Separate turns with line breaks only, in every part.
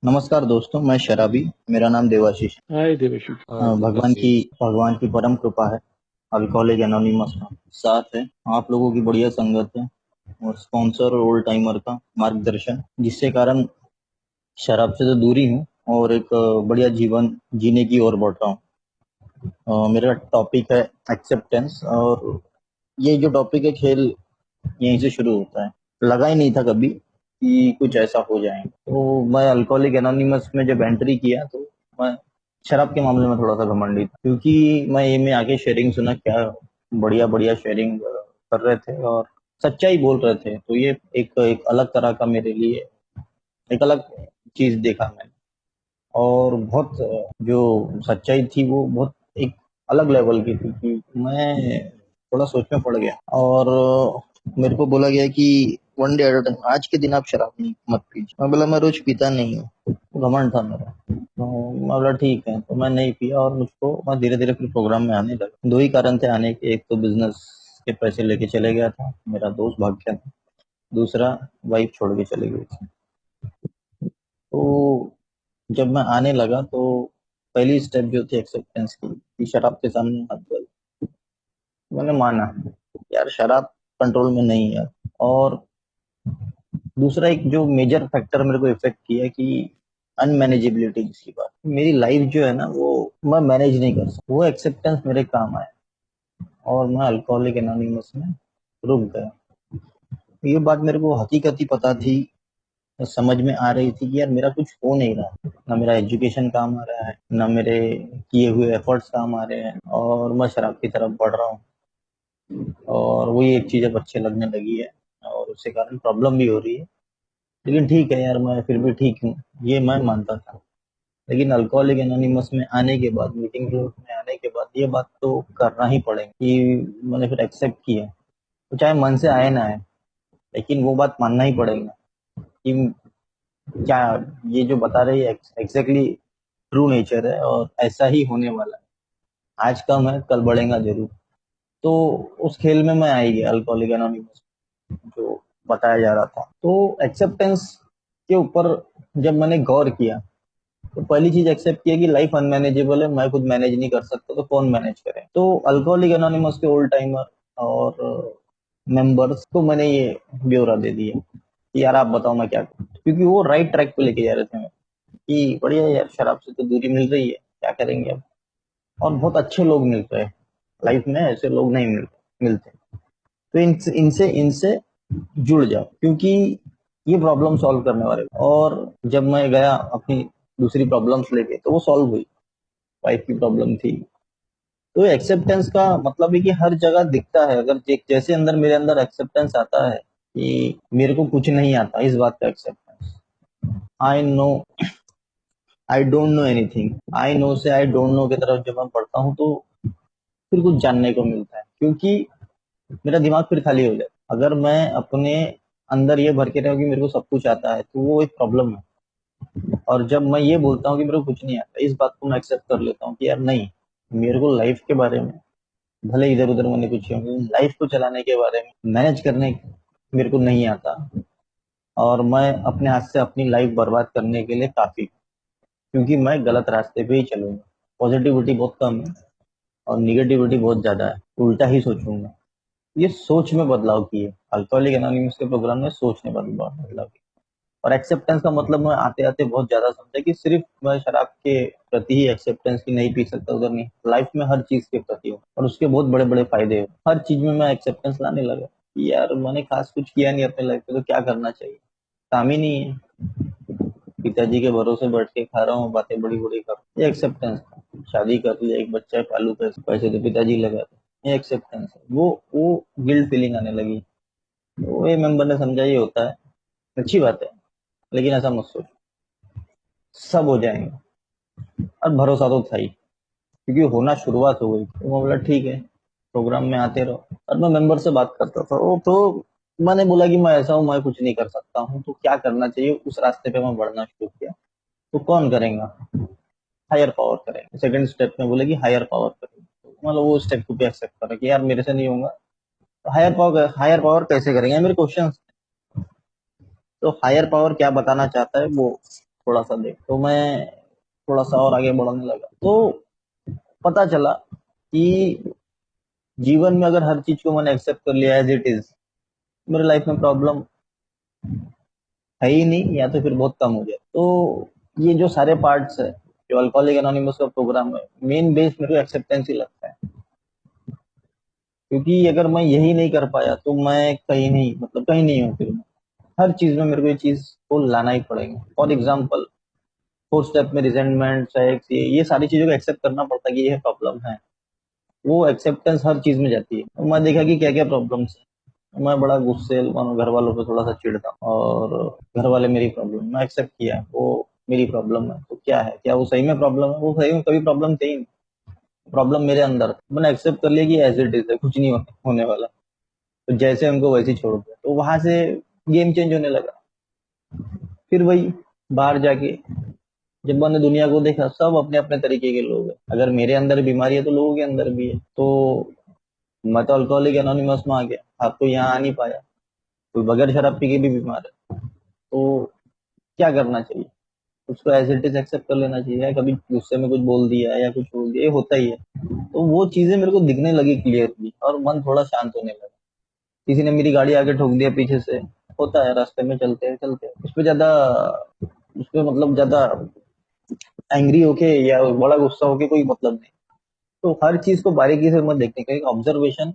नमस्कार दोस्तों, मैं शराबी। मेरा नाम देवाशीष है।
हाय देवाशीष।
भगवान की
आशीष।
भगवान की परम कृपा है। अल्कोहलिक एनोनिमस का साथ है, आप लोगों की बढ़िया संगत है और स्पॉन्सर और ओल्ड टाइमर का मार्गदर्शन, जिससे कारण शराब से तो दूरी हूँ और एक बढ़िया जीवन जीने की ओर बढ़ रहा हूँ। मेरा टॉपिक है एक्सेप्टेंस, और ये जो टॉपिक है खेल यहीं से शुरू होता है। लगा ही नहीं था कभी कि कुछ ऐसा हो जाए। तो मैं अल्कोहलिक एनोनिमस में जब एंट्री किया तो मैं शराब के मामले में थोड़ा सा घमंडी था, क्योंकि मैं ये में आके शेयरिंग सुना, क्या बढ़िया बढ़िया शेयरिंग कर रहे थे और सच्चाई बोल रहे थे। तो ये एक एक अलग तरह का मेरे लिए एक अलग चीज देखा मैंने। और बहुत जो सच्चाई थी वो बहुत एक अलग लेवल की थी कि मैं थोड़ा सोच में पड़ गया। और मेरे को बोला गया कि one day at a time, आज के दिन आप शराब नहीं मत पीजिए। मैं बोला मैं रोज पीता नहीं हूँ, घमंड था मेरा। तो मैं बोला ठीक है, तो मैं नहीं पिया और मैं धीरे धीरे फिर प्रोग्राम में आने लगा। दो ही कारण थे आने के, एक तो बिजनेस के पैसे लेके चले गया था, मेरा दोस्त भाग गया था। दूसरा, वाइफ छोड़ के चली गई थी। तो जब मैं आने लगा तो पहली स्टेप जो थी एक्सेप्टेंस की, कि शराब के सामने मत बोल। मैंने माना यार शराब कंट्रोल में नहीं है। और दूसरा एक जो मेजर फैक्टर मेरे को इफेक्ट किया कि अनमैनेजेबिलिटी, जिसकी बात, मेरी लाइफ जो है ना वो मैं मैनेज नहीं कर सकता, वो एक्सेप्टेंस मेरे काम आया और मैं अल्कोहलिक एनोनिमस में रुक गया। ये बात मेरे को हकीकत ही पता थी, समझ में आ रही थी कि यार मेरा कुछ हो नहीं रहा, ना मेरा एजुकेशन काम आ रहा है, ना मेरे किए हुए एफर्ट्स काम आ रहे हैं, और मैं शराब की तरफ बढ़ रहा हूँ। और वही एक चीज अब अच्छे लगने लगी है और उसके कारण प्रॉब्लम भी हो रही है। लेकिन ठीक है यार, मैं फिर भी ठीक हूँ, ये मैं मानता था। लेकिन अल्कोहलिक एनोनिमस में आने के बाद, मीटिंग ग्रुप में आने के बाद, ये बात तो करना ही पड़ेगी कि मैंने फिर एक्सेप्ट किया। तो चाहे मन से आए ना आए, लेकिन वो बात मानना ही पड़ेगा कि क्या ये जो बता रही है एग्जैक्टली ट्रू नेचर है और ऐसा ही होने वाला है। आज कम है, कल बढ़ेगा जरूर। तो उस खेल में मैं आ ही गया, अल्कोहलिक एनोनिमस जो बताया जा रहा था। तो एक्सेप्टेंस के ऊपर जब मैंने गौर किया, तो पहली चीज एक्सेप्ट किया कि लाइफ अनमैनेजेबल है, मैं खुद मैनेज नहीं कर सकता, तो कौन मैनेज करे। तो अल्कोहलिक एनोनिमस के ओल्ड टाइमर और मेंबर्स को मैंने ये ब्यौरा दे दिया कि यार आप बताओ मैं क्या करूं, क्योंकि वो राइट ट्रैक पे लेके जा रहे थे हमें कि बढ़िया यार, शराब से तो दूरी मिल रही है, क्या करेंगे अब। और बहुत अच्छे लोग मिलते हैं लाइफ में, ऐसे लोग नहीं मिलते। तो इनसे इनसे इनसे जुड़ जाओ, क्योंकि ये प्रॉब्लम सॉल्व करने वाले। और जब मैं गया अपनी दूसरी प्रॉब्लम्स लेके, तो वो सॉल्व हुई। वाइफ की प्रॉब्लम थी। तो एक्सेप्टेंस का मतलब है कि हर जगह दिखता है, अगर जैसे अंदर मेरे अंदर एक्सेप्टेंस आता है कि मेरे को कुछ नहीं आता, इस बात का acceptance. I know I don't know anything, I know से आई डोंट नो की तरफ जब मैं पढ़ता हूँ तो फिर कुछ जानने को मिलता है, क्योंकि मेरा दिमाग फिर खाली हो जाता है। अगर मैं अपने अंदर ये भर के रहूं कि मेरे को सब कुछ आता है, तो वो एक प्रॉब्लम है। और जब मैं ये बोलता हूँ कि मेरे को कुछ नहीं आता, इस बात को मैं एक्सेप्ट कर लेता हूँ कि यार नहीं, मेरे को लाइफ के बारे में, भले इधर उधर मैंने कुछ किया, लाइफ को चलाने के बारे में, मैनेज करने मेरे को नहीं आता। और मैं अपने हाथ से अपनी लाइफ बर्बाद करने के लिए काफी, क्योंकि मैं गलत रास्ते पे ही चलूंगा। पॉजिटिविटी बहुत कम है और निगेटिविटी बहुत ज्यादा है, उल्टा ही सोचूंगा। ये सोच में बदलाव की है, अल्कोहलिक एनोनिमस के प्रोग्राम में सोच में बदलाव की। और एक्सेप्टेंस का मतलब मैं आते आते बहुत ज्यादा समझा कि सिर्फ मैं शराब के प्रति ही एक्सेप्टेंस की नहीं पी सकता, उधर नहीं, लाइफ में हर चीज के प्रति हो और उसके बहुत बड़े बड़े फायदे हो। हर चीज में मैं एक्सेप्टेंस लाने लगा कि यार मैंने खास कुछ किया नहीं अपने लाइफ में, तो क्या करना चाहिए, काम ही नहीं है, पिताजी के भरोसे बैठ के खा रहा हूँ, बातें बड़ी बड़ी कर, ये एक्सेप्टेंस। शादी कर लिया, एक बच्चा है, पालू, पैसे पैसे तो पिताजी लगाते, ये एक्सेप्टेंस है। वो गिल्ट फीलिंग आने लगी। तो ये मेंबर ने समझा ये होता है, अच्छी बात है, लेकिन ऐसा मत सोच, सब हो जाएंगे। और भरोसा तो था ही, क्योंकि होना शुरुआत हो गई। तो मैं बोला ठीक है, प्रोग्राम में आते रहो। और मैं मेंबर से बात करता था, वो तो मैंने बोला कि मैं ऐसा हूँ, मैं कुछ नहीं कर सकता हूँ, तो क्या करना चाहिए, उस रास्ते पे मैं बढ़ना शुरू किया। तो कौन करेगा, हायर पावर करेगा। सेकंड स्टेप में बोले कि हायर पावर करेगा, तो मतलब वो स्टेप को भी एक्सेप्ट करा कि यार मेरे से नहीं होगा, तो हायर पावर कैसे करेंगे, मेरे क्वेश्चन। तो हायर पावर क्या बताना चाहता है वो थोड़ा सा देख, तो मैं थोड़ा सा और आगे बढ़ने लगा, तो पता चला कि जीवन में अगर हर चीज को मैंने एक्सेप्ट कर लिया एज इट इज, मेरे लाइफ में प्रॉब्लम है ही नहीं, या तो फिर बहुत कम हो जाए। तो ये जो सारे पार्ट्स है, जो अल्कोहलिक एनोनिमस का प्रोग्राम है, मेन बेस मेरे को एक्सेप्टेंस ही लगता है। क्योंकि अगर मैं यही नहीं कर पाया तो मैं कहीं नहीं, मतलब कहीं नहीं हूँ फिर मैं। हर चीज में मेरे को ये चीज को लाना ही पड़ेगा। फॉर एग्जाम्पल, फोर्थ स्टेप में रिजेंटमेंट, सेक्स, ये सारी चीजों को एक्सेप्ट करना पड़ता है कि ये प्रॉब्लम है। वो एक्सेप्टेंस हर चीज में जाती है। तो मैं देखा कि क्या क्या प्रॉब्लम्स है। मैं बड़ा गुस्से, मानो घर वालों पे थोड़ा सा चिढ़ता हूँ, और घर वाले मेरी प्रॉब्लम, मैं एक्सेप्ट किया वो मेरी प्रॉब्लम है। तो क्या है, क्या वो सही में प्रॉब्लम है? वो सही में कभी प्रॉब्लम थी ही नहीं। प्रॉब्लम मेरे अंदर था। मैंने एक्सेप्ट कर लिया कि एज इट इज है, कुछ नहीं होने वाला। तो जैसे हमको वैसे ही छोड़ दिया, तो वहां से गेम चेंज होने लगा। फिर वही, बाहर जाके जब मैंने दुनिया को देखा, सब अपने अपने तरीके के लोग हैं। अगर मेरे अंदर बीमारी है तो लोगों के अंदर भी है। तो मैं तो अल्कोहलिक एनोनिमस में आ गया, आप तो यहाँ आ नहीं पाया। कोई बगैर शराब पी के भी बीमार है। तो क्या करना चाहिए? उसको एज इट इज एक्सेप्ट कर लेना चाहिए, या कभी गुस्से में कुछ बोल दिया या कुछ बोल दिया, ये होता ही है। तो वो चीजें मेरे को दिखने लगी क्लियरली, और मन थोड़ा शांत होने लगा। किसी ने मेरी गाड़ी आगे ठोक दिया पीछे से, होता है, रास्ते में चलते हैं चलते हैं, उस पे मतलब ज्यादा एंग्री होके या बड़ा गुस्सा होके कोई मतलब नहीं। तो हर चीज को बारीकी से मत देखने का, एक ऑब्जर्वेशन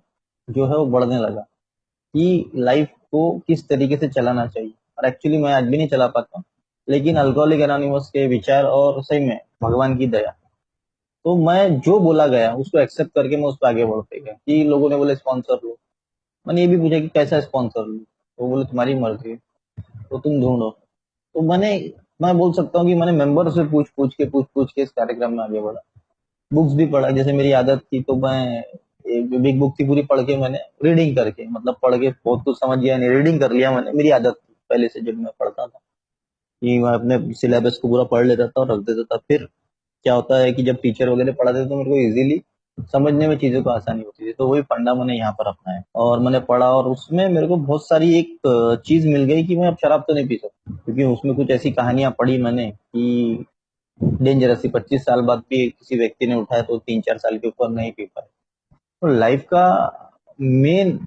जो है वो बढ़ने लगा कि लाइफ को किस तरीके से चलाना चाहिए। और एक्चुअली मैं आज भी नहीं चला पाता, लेकिन अल्कोहलिक एनोनिमस के विचार और सही में भगवान की दया, तो मैं जो बोला गया उसको एक्सेप्ट करके मैं उस पर आगे बढ़ते गया। कि लोगों ने बोले स्पॉन्सर लो, मैंने ये भी पूछा कि कैसा स्पॉन्सर लो, तो बोले तुम्हारी मर्जी, तो तुम ढूंढो। तो मैं बोल सकता हूँ कि मैंने मेंबर से पूछ पूछ के इस कार्यक्रम में आगे बढ़ा। बुक्स भी पढ़ा, जैसे मेरी आदत थी, तो मैं एक बिग बुक थी पूरी पढ़ के, मैंने रीडिंग करके, मतलब पढ़ के बहुत कुछ समझ गया नहीं, रीडिंग कर लिया मैंने। मेरी आदत थी पहले से, जब मैं पढ़ता था, कि मैं अपने सिलेबस को पूरा पढ़ लेता था और रख देता था। फिर क्या होता है कि जब टीचर वगैरह पढ़ाते थे तो मेरे को इजीली समझने में चीजों को आसानी होती थी। तो वही फंडा मैंने यहाँ पर अपनाया और मैंने पढ़ा, और उसमें मेरे को बहुत सारी एक चीज मिल गई कि मैं अब शराब तो नहीं पी सकता। क्योंकि उसमें कुछ ऐसी कहानियां पढ़ी मैंने कि डेंजरस थी, 25 साल बाद भी किसी व्यक्ति ने उठाया तो 3-4 साल के ऊपर नहीं पी पाए। तो लाइफ का मेन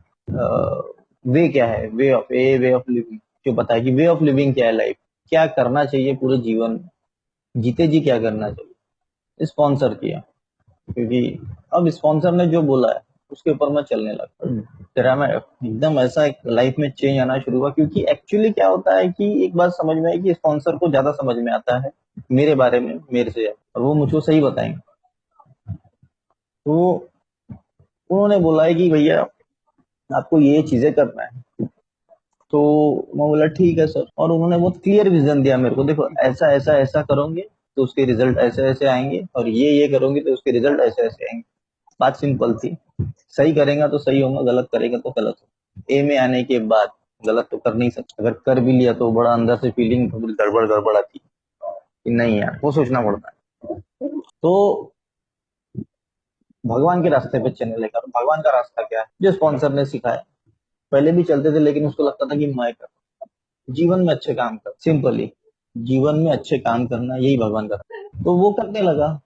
वे क्या है, वे ऑफ लिविंग, जो बताए कि वे ऑफ लिविंग क्या है, लाइफ क्या करना चाहिए पूरे जीवन में, जीते जी क्या करना चाहिए, स्पॉन्सर किया। क्योंकि अब स्पॉन्सर ने जो बोला है उसके ऊपर मैं चलने लगा। तेरा मैं एकदम ऐसा एक लाइफ में चेंज आना शुरू हुआ। क्योंकि एक्चुअली क्या होता है कि एक बात समझ में आई कि स्पॉन्सर को ज्यादा समझ में आता है मेरे बारे में, मेरे से, और वो मुझको सही बताएंगे। तो उन्होंने बोला है कि भैया आपको ये चीजें करना है। तो मैं बोला ठीक है सर, और उन्होंने बहुत क्लियर विजन दिया मेरे को, देखो ऐसा ऐसा ऐसा करोगे तो उसके रिजल्ट ऐसे ऐसे आएंगे, और ये करोगे तो उसके रिजल्ट ऐसे ऐसे आएंगे। बात सिंपल थी, सही करेगा तो सही होगा, गलत करेगा तो गलत होगा। ए में आने के बाद गलत तो कर नहीं सकता, अगर कर भी लिया तो बड़ा अंदर से फीलिंग गड़बड़ गड़बड़ आती कि नहीं यार, वो सोचना पड़ता है। तो भगवान के रास्ते पे चलने लगा। और भगवान का रास्ता क्या है, जो स्पॉन्सर ने सिखाया। पहले भी चलते थे, लेकिन उसको लगता था कि मैं कर, जीवन में अच्छे काम कर, सिंपली जीवन में अच्छे काम करना, यही भगवान का रास्ता है। तो वो करने लगा,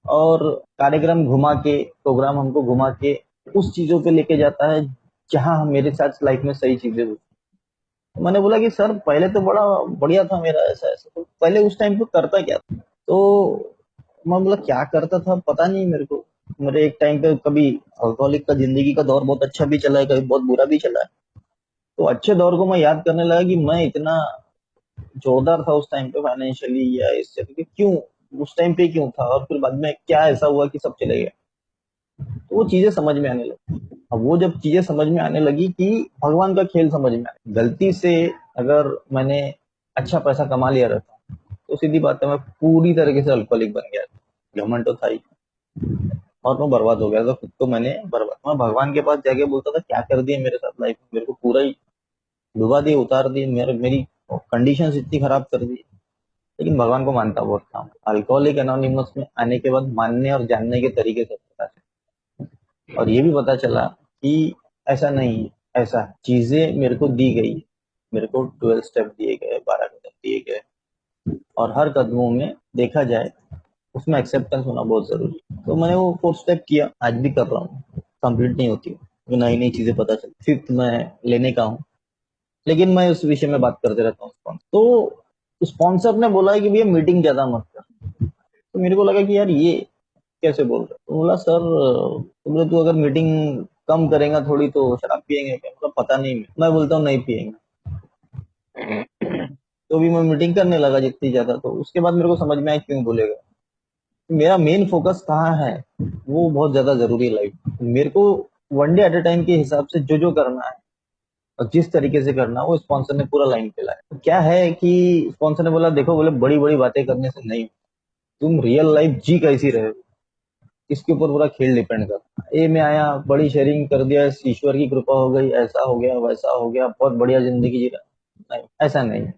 और कार्यक्रम घुमा के, प्रोग्राम हमको घुमा के उस चीजों पे लेके जाता है जहां हम, मेरे साथ लाइफ में सही चीजें हुई। तो मैंने बोला कि सर पहले तो बड़ा बढ़िया था मेरा, ऐसा ऐसा, तो पहले उस टाइम पे करता क्या था? तो मैं बोला क्या करता था पता नहीं मेरे को। मेरे एक टाइम पे कभी अल्कोहलिक का जिंदगी का दौर बहुत अच्छा भी चला है, कभी बहुत बुरा भी चला है। तो अच्छे दौर को मैं याद करने लगा कि मैं इतना जोरदार था उस टाइम पे फाइनेंशियली, या इस तरीके क्यों, उस टाइम पे क्यों था, और फिर बाद में क्या ऐसा हुआ कि सब चले गए। तो वो चीजें समझ में आने लगी। अब वो जब चीजें समझ में आने लगी कि भगवान का खेल समझ में आया, गलती से अगर मैंने अच्छा पैसा कमा लिया रहता तो सीधी बात है मैं पूरी तरीके से अल्कोहलिक बन गया था। घमंड तो था ही, और मैं बर्बाद हो गया था, खुद को मैंने बर्बाद, मैं भगवान के पास जाके बोलता था क्या कर दिया मेरे साथ, लाइफ मेरे को पूरा ही डुबा दिए, उतार दिए, मेरी कंडीशन इतनी खराब कर दी। लेकिन भगवान को मानता बहुत था। अल्कोहलिक एनोनिमस में आने के बाद मानने और जानने के तरीके से पता चला, और ये भी पता चला कि ऐसा नहीं है, ऐसा चीजें मेरे को दी गई। मेरे को 12 स्टेप दिए गए, 12 कदम दिए गए, और हर कदमों में देखा जाए उसमें एक्सेप्टेंस होना बहुत जरूरी है। तो मैंने वो 4 स्टेप किया, आज भी कर रहा हूँ। कंप्लीट नहीं होती, नई नई चीजें पता चलती। 5th में लेने का हूँ, लेकिन मैं उस विषय में बात करते रहता हूँ स्पॉन्सर। तो स्पॉन्सर ने बोला है कि भैया मीटिंग ज्यादा मत कर। तो मेरे को लगा कि यार ये कैसे बोल रहे हो? तो बोला सर, बोले तू अगर मीटिंग कम करेगा थोड़ी तो शराब पियेंगे क्या? मतलब पता नहीं, मैं बोलता हूँ नहीं पियेंगे। तो भी मैं मीटिंग करने लगा जितनी ज्यादा, तो उसके बाद मेरे को समझ में आया क्यों बोलेगा। मेरा मेन फोकस कहाँ है, वो बहुत ज्यादा जरूरी है लाइफ। मेरे को one day at a time के हिसाब से जो जो करना है और जिस तरीके से करना है, वो स्पॉन्सर ने पूरा लाइन पे लाया। तो क्या है कि स्पॉन्सर ने बोला देखो, बोले बड़ी बड़ी बातें करने से नहीं, तुम रियल लाइफ जी कैसी रहे हो, इसके ऊपर पूरा खेल डिपेंड करता है। ए में आया, बड़ी शेयरिंग कर दिया, ईश्वर की कृपा हो गई, ऐसा हो गया वैसा हो गया, बहुत बढ़िया जिंदगी जी रहा। नहीं, ऐसा नहीं है।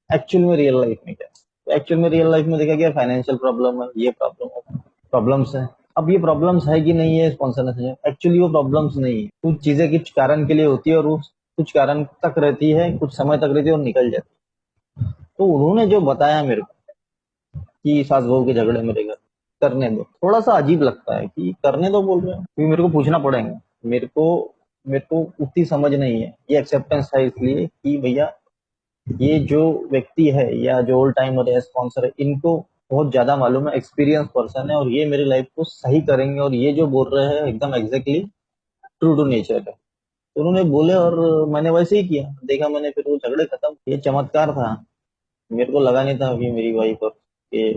एक्चुअल में रियल लाइफ में क्या है? तो एक्चुअल में रियल लाइफ में देखा गया फाइनेंशियल प्रॉब्लम है, ये प्रॉब्लम्स है। अब ये प्रॉब्लम्स है कि नहीं है, स्पॉन्सर ने समझा एक्चुअली वो प्रॉब्लम्स नहीं है। कुछ चीजें कुछ कारण के लिए होती है और वो कुछ कारण तक रहती है, कुछ समय तक रहती है और निकल जाती है। तो उन्होंने जो बताया मेरे को कि सास बहू के झगड़े मेरे घर करने दो, थोड़ा सा अजीब लगता है कि करने दो बोल रहे हो, क्योंकि मेरे को पूछना पड़ेगा। मेरे को मेरे को उतनी समझ नहीं है, ये एक्सेप्टेंस है इसलिए कि भैया ये जो व्यक्ति है या जो ओल्ड टाइमर है, स्पॉन्सर है, इनको बहुत ज्यादा मालूम है, एक्सपीरियंस पर्सन है, और ये मेरी लाइफ को सही करेंगे, और ये जो बोल रहे हैं एकदम एग्जैक्टली ट्रू टू नेचर है। तो उन्होंने बोले और मैंने वैसे ही किया, देखा मैंने, फिर वो झगड़े खत्म। ये चमत्कार था। मेरे को लगा नहीं था कि मेरी वाइफ और ये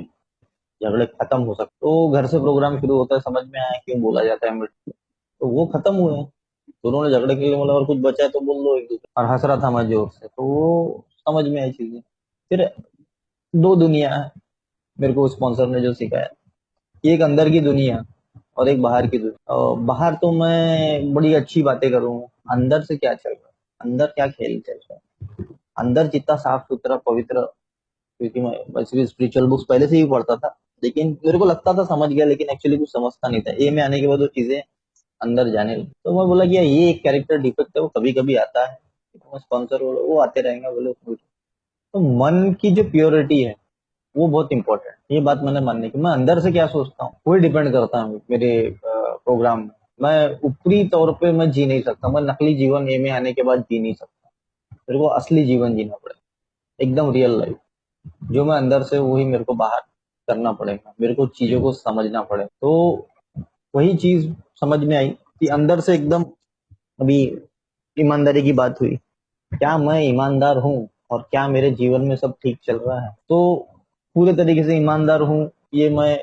झगड़े खत्म हो सकते। तो घर से प्रोग्राम शुरू होता है, समझ में आया क्यों बोला जाता है मिर्च। तो वो खत्म हुए। दोनों ने झगड़े के लिए बोला और कुछ बचा है तो बोल दो एक दूसरे, और हंस रहा था मैं जोर से, तो वो समझ में आई चीजें। फिर दो दुनिया है, मेरे को स्पॉन्सर ने जो सिखाया, एक अंदर की दुनिया और एक बाहर की दुनिया। और बाहर तो मैं बड़ी अच्छी बातें करूँ, अंदर से क्या चल रहा है, अंदर क्या खेल चल रहा है, अंदर जितना साफ सुथरा पवित्र। क्योंकि मैं वैसे भी स्पिरिचुअल बुक्स पहले से ही पढ़ता था, लेकिन मेरे को लगता था समझ गया, लेकिन एक्चुअली कुछ समझता नहीं था। ए में आने के बाद वो चीजें अंदर जाने लगी। तो मैं बोला कि यार ये एक कैरेक्टर डिफेक्ट है, वो कभी कभी आता है। तो स्पॉन्सर वो आते रहेंगे बोले। तो मन की जो प्योरिटी है वो बहुत इंपॉर्टेंट। ये बात मैंने मानने की, मैं अंदर से क्या सोचता हूँ वही डिपेंड करता है मेरे प्रोग्राम में। मैं ऊपरी तौर पे मैं जी नहीं सकता, मैं नकली जीवन ए में आने के बाद जी नहीं सकता। मेरे को असली जीवन जीना पड़ेगा, एकदम रियल लाइफ। जो मैं अंदर से, वही मेरे को बाहर करना पड़ेगा, मेरे को चीजों को समझना पड़ेगा। तो वही चीज समझ में आई कि अंदर से एकदम। अभी ईमानदारी की बात हुई, क्या मैं ईमानदार हूँ और क्या मेरे जीवन में सब ठीक चल रहा है? तो पूरे तरीके से ईमानदार हूँ ये मैं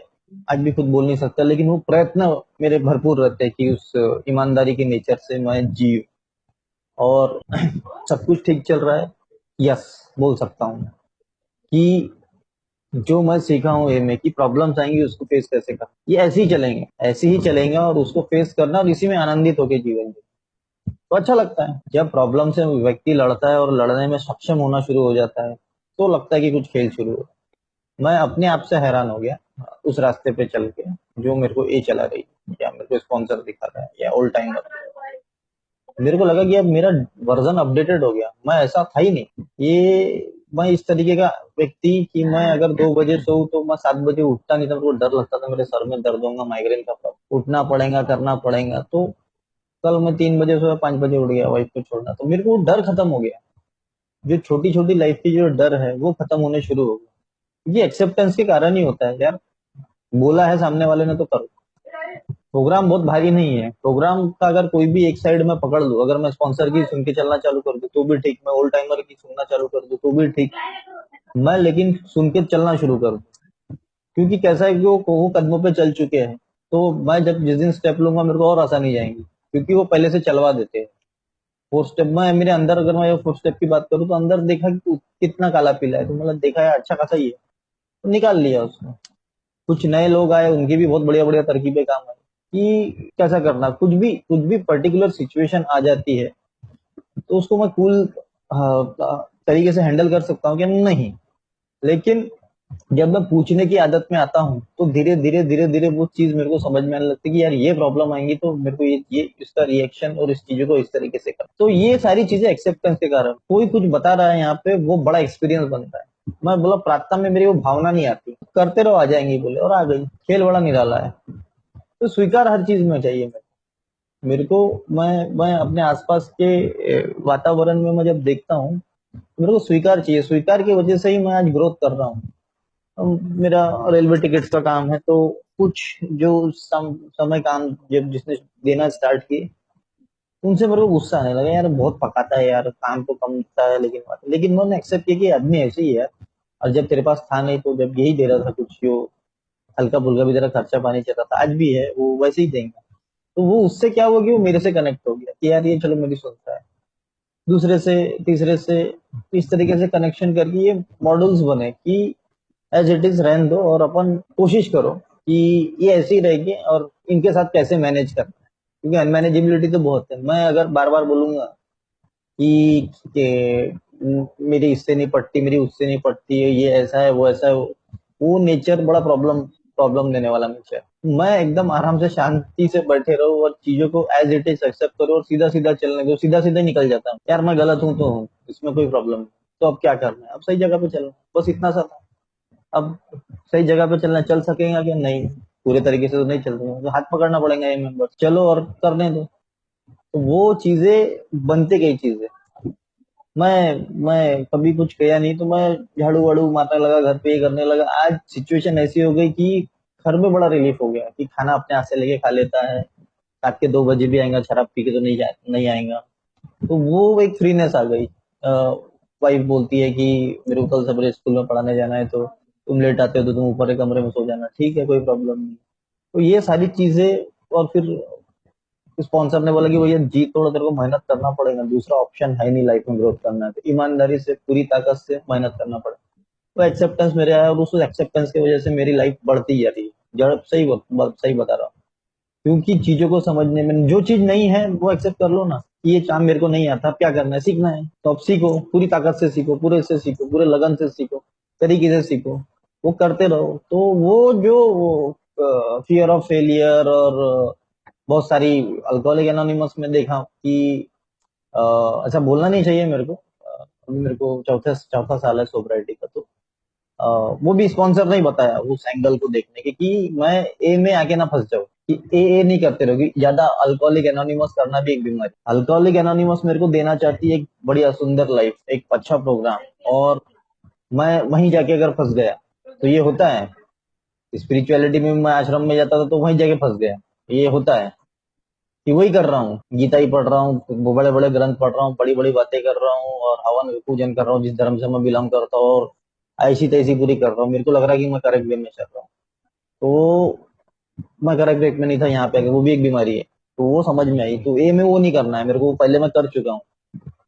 आज भी खुद बोल नहीं सकता, लेकिन वो प्रयत्न मेरे भरपूर रहते हैं कि उस ईमानदारी के नेचर से मैं जी। और सब कुछ ठीक चल रहा है, यस बोल सकता हूँ कि जो मैं सीखा हूँ ये में कि प्रॉब्लम्स आएंगी उसको फेस कैसे करना, ये ऐसे ही चलेंगे, ऐसे ही चलेंगे, और उसको फेस करना और इसी में आनंदित होकर जीवन जीना। तो अच्छा लगता है जब प्रॉब्लम से व्यक्ति लड़ता है और लड़ने में सक्षम होना शुरू हो जाता है, तो लगता है कि कुछ खेल शुरू हो। मैं अपने आप से हैरान हो गया उस रास्ते पे चल के, जो मेरे को ए चला रही है, या मेरे को स्पॉन्सर दिखा रहा है, या ओल्ड टाइमर। मेरे को लगा कि अब मेरा वर्जन अपडेटेड हो गया, मैं ऐसा था ही नहीं। ये मैं इस तरीके का व्यक्ति कि मैं अगर 2 बजे सोऊं तो मैं 7 बजे उठता नहीं था। मेरे को डर लगता था मेरे सर में दर्द होगा, माइग्रेन का प्रॉब्लम, उठना पड़ेगा, करना पड़ेगा। तो कल मैं 3 बजे सोया, 5 बजे उठ गया वाइफ को छोड़ना, तो मेरे को डर खत्म हो गया। जो छोटी छोटी लाइफ की जो डर है वो खत्म होने शुरू हो गया। ये एक्सेप्टेंस के कारण ही होता है यार। बोला है सामने वाले ने तो करो। प्रोग्राम बहुत भारी नहीं है, प्रोग्राम का अगर कोई भी एक साइड में पकड़ लूं, अगर मैं स्पॉन्सर की सुन के चलना चालू कर दूं तो भी ठीक, मैं ओल्ड टाइमर की सुनना चालू कर दूं तो भी ठीक। मैं लेकिन सुन के चलना शुरू कर दूं, क्योंकि कैसा है कि वो कदमों पे चल चुके हैं। तो मैं जब जिस दिन स्टेप लूंगा मेरे को और आसानी जाएंगी, क्योंकि वो पहले से चलवा देते हैं। 4 स्टेप में मेरे अंदर, अगर मैं 4 स्टेप की बात करूँ तो अंदर देखा कि कितना काला पीला है, तो मतलब देखा है अच्छा खासा ही है, तो निकाल लिया उसने। कुछ नए लोग आए, उनकी भी बहुत बढ़िया बढ़िया तरकीबें काम आई कि कैसा करना। कुछ भी पर्टिकुलर सिचुएशन आ जाती है तो उसको मैं कूल तरीके से हैंडल कर सकता हूँ कि नहीं। लेकिन जब मैं पूछने की आदत में आता हूँ तो धीरे धीरे धीरे धीरे वो चीज मेरे को समझ में आने लगती है कि यार ये प्रॉब्लम आएंगी तो मेरे को ये इसका रिएक्शन और इस चीजों को इस तरीके से कर। तो ये सारी चीजें एक्सेप्टेंस के कारण, कोई कुछ बता रहा है यहाँ पे वो बड़ा एक्सपीरियंस बनता है। मैं बोला प्रार्थना में मेरी वो भावना नहीं आती, करते रहो आ जाएंगी बोले, और आ गई। खेल बड़ा निराला है। तो स्वीकार हर चीज में चाहिए मेरे को। मैं अपने आसपास के वातावरण में मैं जब देखता हूँ, मेरे को स्वीकार चाहिए। स्वीकार की वजह से ही मैं आज ग्रोथ कर रहा हूँ। मेरा रेलवे टिकट्स का काम है, तो कुछ जो समय काम जब जिसने देना स्टार्ट किए, उनसे मेरे को गुस्सा आने लगा, यार बहुत पकाता है यार, काम तो कम दिखता है, लेकिन मैंने एक्सेप्ट किया कि आदमी ऐसे ही है। और जब तेरे पास था नहीं, तो जब यही दे रहा था कुछ जो हल्का फुल्का भी तेरा खर्चा पानी चल रहा था, आज भी है वो वैसे ही देंगे। तो वो उससे क्या हुआ कि वो मेरे से कनेक्ट हो गया कि यार ये चलो मेरी सुनता है। दूसरे से, तीसरे से, इस तरीके से कनेक्शन करके ये मॉडल्स बने कि एज इट इज रहने दो, और अपन कोशिश करो कि ये ऐसे ही रहेगी, और इनके साथ कैसे मैनेज करना है। क्योंकि अनमैनेजेबिलिटी तो बहुत है। मैं अगर बार बार बोलूंगा कि मेरी इससे नहीं पड़ती, मेरी उससे नहीं पड़ती है, ये ऐसा है वो ऐसा है, वो नेचर बड़ा प्रॉब्लम प्रॉब्लम देने वाला नेचर। मैं एकदम आराम से शांति से बैठे रहूं और चीजों को एज इट इज एक्सेप्ट करो, और सीधा सीधा चलने दो, सीधा सीधा निकल जाता हूँ। यार मैं गलत हूं तो हूँ, इसमें कोई प्रॉब्लम नहीं। तो अब क्या करना है, अब सही जगह पे चलना है। बस इतना सा था। अब सही जगह पे चलना, चल सकेगा कि नहीं, पूरे तरीके से तो नहीं चल रहा, तो हाथ पकड़ना पड़ेगा ये मेंबर, चलो और करने दो। तो वो चीजें बनते गई चीजें। मैं कभी कुछ किया नहीं, तो मैं झाड़ू वाड़ू मारने लगा, घर पे ही करने लगा। आज सिचुएशन ऐसी हो गई कि घर में बड़ा रिलीफ हो गया कि खाना अपने हाथ से लेके खा लेता है। रात के 2 बजे भी आएगा, शराब पी के तो नहीं आएगा। तो वो एक फ्रीनेस आ गई। वाइफ बोलती है कि मेरे को कल सवेरे स्कूल में पढ़ाने जाना है, तो तुम लेट आते हो तो तुम ऊपर के कमरे में सो जाना, ठीक है कोई प्रॉब्लम नहीं। तो ये सारी चीजें। और फिर स्पॉन्सर ने बोला कि भैया जी थोड़ा तेरे को मेहनत करना पड़ेगा, दूसरा ऑप्शन है नहीं लाइफ में, ग्रोथ करना है तो ईमानदारी से पूरी ताकत से मेहनत करना पड़ेगा। तो एक्सेप्टेंस मेरे आया, और उस एक्सेप्टेंस की वजह से मेरी लाइफ बढ़ती जा रही है। जड़ सही बता रहा हूँ। क्योंकि चीजों को समझने में, जो चीज नहीं है वो एक्सेप्ट कर लो ना कि ये काम मेरे को नहीं आता, अब क्या करना है, सीखना है तो अब सीखो, पूरी ताकत से सीखो, पूरे से सीखो, पूरे लगन से सीखो, तरीके से सीखो, वो करते रहो। तो वो जो फियर ऑफ फेलियर, और बहुत सारी अल्कोहलिक एनोनिमस में देखा कि अच्छा बोलना नहीं चाहिए मेरे को। अभी मेरे को चौथा चौथा साल है सोब्राइटी का, तो अ, वो भी स्पॉन्सर नहीं बताया उस एंगल को देखने के कि मैं ए में आके ना फंस जाऊं, कि ए नहीं करते रहोगी ज्यादा। अल्कोहलिक एनोनिमस करना भी एक बीमारी। अल्कोहलिक एनोनिमस मेरे को देना चाहती है एक बढ़िया सुंदर लाइफ, एक अच्छा प्रोग्राम, और मैं वहीं जाके अगर फंस गया, तो ये होता है। स्पिरिचुअलिटी में मैं आश्रम में जाता था तो वहीं जाके फंस गया, ये होता है कि वही कर रहा हूँ, गीता ही पढ़ रहा हूँ, बड़े बड़े ग्रंथ पढ़ रहा हूँ, बड़ी बड़ी बातें कर रहा हूँ, और हवन पूजन कर रहा हूँ जिस धर्म से मैं बिलोंग करता हूँ, और ऐसी तैसी पूरी कर रहा हूँ। मेरे को लग रहा है कि मैं करेक्ट वे में चल रहा हूँ। तो मैं करेक्ट वे में नहीं था, यहाँ पे आके वो भी एक बीमारी है। तो वो समझ में आई, तो ए में वो नहीं करना है मेरे को, पहले मैं कर चुका हूँ।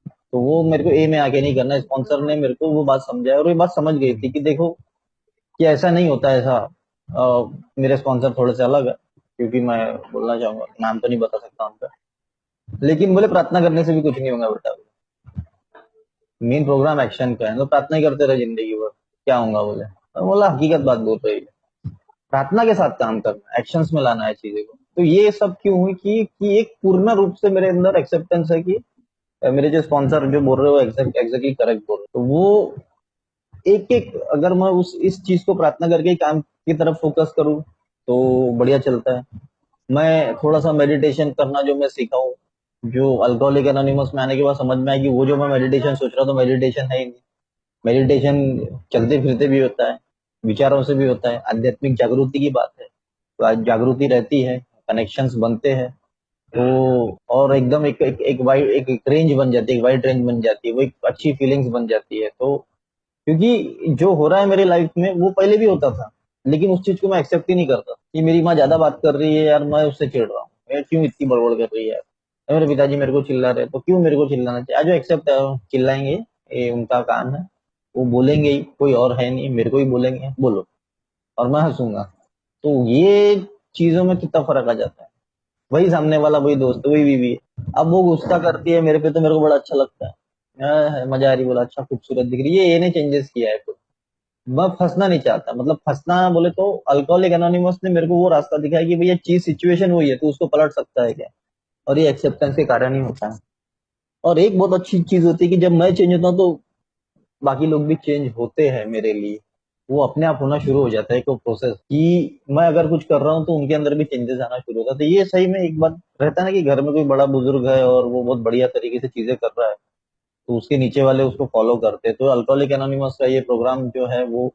तो वो मेरे को ए में आके नहीं करना है। स्पॉन्सर ने मेरे को वो बात समझाया, और ये बात समझ गई थी कि देखो कि ऐसा नहीं होता है, ऐसा। मेरे स्पॉन्सर थोड़े से अलग है, क्योंकि मैं बोलना चाहूंगा, नाम तो नहीं बता सकता उनका। लेकिन बोले प्रार्थना करने से भी कुछ नहीं होगा बेटा, मेन प्रोग्राम एक्शन का है, तो प्रार्थना ही करते रहे जिंदगी भर, क्या होगा बोले। तो बोला हकीकत बात बोल रही है, प्रार्थना के साथ काम करना, एक्शंस में लाना है चीजें को। तो ये सब क्यों हुई कि एक पूर्ण रूप से मेरे अंदर एक्सेप्टेंस है कि मेरे जो स्पॉन्सर जो बोल रहे हो एग्जैक्टली करेक्ट बोल रहे हो। तो वो एक एक, अगर मैं उस इस चीज को प्रार्थना करके काम की तरफ फोकस करूँ, तो बढ़िया चलता है। मैं थोड़ा सा मेडिटेशन करना जो मैं सीखा हूँ, जो अल्कोहलिक एनोनिमस में आने के बाद समझ में आया कि वो जो मैं मेडिटेशन सोच रहा था मेडिटेशन है ही नहीं। मेडिटेशन चलते फिरते भी होता है, विचारों से भी होता है, आध्यात्मिक जागृति की बात है। तो आज जागृति रहती है, कनेक्शंस बनते हैं, तो और एकदम एक वाइड एक रेंज बन जाती है, एक वाइड रेंज बन जाती है, वो एक अच्छी फीलिंग्स बन जाती है। तो क्योंकि जो हो रहा है मेरी लाइफ में वो पहले भी होता था, लेकिन उस चीज को मैं एक्सेप्ट ही नहीं करता कि मेरी माँ ज्यादा बात कर रही है यार, मैं उससे चिढ़ रहा हूँ, यार क्यों इतनी बड़बड़ कर रही है यार, मेरे पिताजी मेरे को चिल्ला रहे तो क्यों मेरे को चिल्लाना चाहिए। आज जो एक्सेप्ट चिल्लाएंगे, ये उनका काम है, वो बोलेंगे ही, कोई और है नहीं, मेरे को ही बोलेंगे बोलो, और मैं हंसूंगा। तो ये चीजों में कितना फर्क आ जाता है। वही सामने वाला, वही दोस्त, वही बीवी है, अब वो गुस्सा करती है मेरे पे तो मेरे को बड़ा अच्छा लगता है। मजा आ रही, बोला अच्छा खूबसूरत दिख रही है, ये ने चेंजेस किया है कुछ। मैं फंसना नहीं चाहता, मतलब फंसना बोले तो अल्कोहलिक एनोनिमस ने मेरे को वो रास्ता दिखाया कि भैया चीज सिचुएशन वही है, तो उसको पलट सकता है क्या। और ये एक्सेप्टेंस के कारण ही होता है। और एक बहुत अच्छी चीज होती है कि जब मैं चेंज होता हूँ, तो बाकी लोग भी चेंज होते हैं मेरे लिए, वो अपने आप होना शुरू हो जाता है एक प्रोसेस कि मैं अगर कुछ कर रहा हूँ तो उनके अंदर भी चेंजेस आना शुरू होता है। तो ये सही में एक बात रहता है ना कि घर में कोई बड़ा बुजुर्ग है और वो बहुत बढ़िया तरीके से चीजें कर रहा है, तो उसके नीचे वाले उसको फॉलो करते हैं। तो अल्कोहलिक एनोनिमस का ये प्रोग्राम जो है वो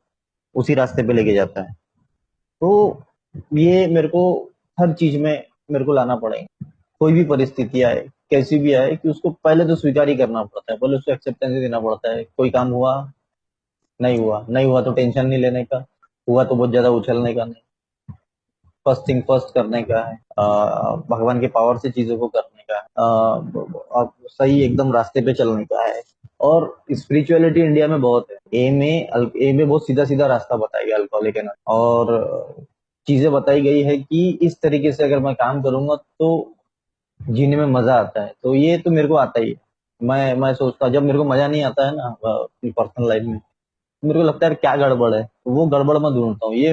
उसी रास्ते पे लेके जाता है। तो ये मेरे को हर चीज में मेरे को लाना पड़ेगा, कोई भी परिस्थिति आए कैसी भी आए, कि उसको पहले तो स्वीकार ही करना पड़ता है, पहले उसको एक्सेप्टेंस ही देना पड़ता है। कोई काम हुआ, नहीं हुआ, नहीं हुआ तो टेंशन नहीं लेने का, हुआ तो बहुत ज्यादा उछलने का नहीं, फर्स्ट थिंग फर्स्ट करने का है, भगवान के पावर से चीजों को करने का है, अब सही एकदम रास्ते पे चलने का है। और स्पिरिचुअलिटी इंडिया में बहुत है, ए में बहुत सीधा सीधा रास्ता बताया गया अल्कोहलिक है ना, और चीजें बताई गई है कि इस तरीके से अगर मैं काम करूंगा तो जीने में मजा आता है। तो ये तो मेरे को आता ही है। मैं सोचता जब मेरे को मजा नहीं आता है ना अपनी पर्सनल लाइफ में, मेरे को लगता है यार क्या गड़बड़ है, तो वो गड़बड़ मैं ढूंढता हूँ। ये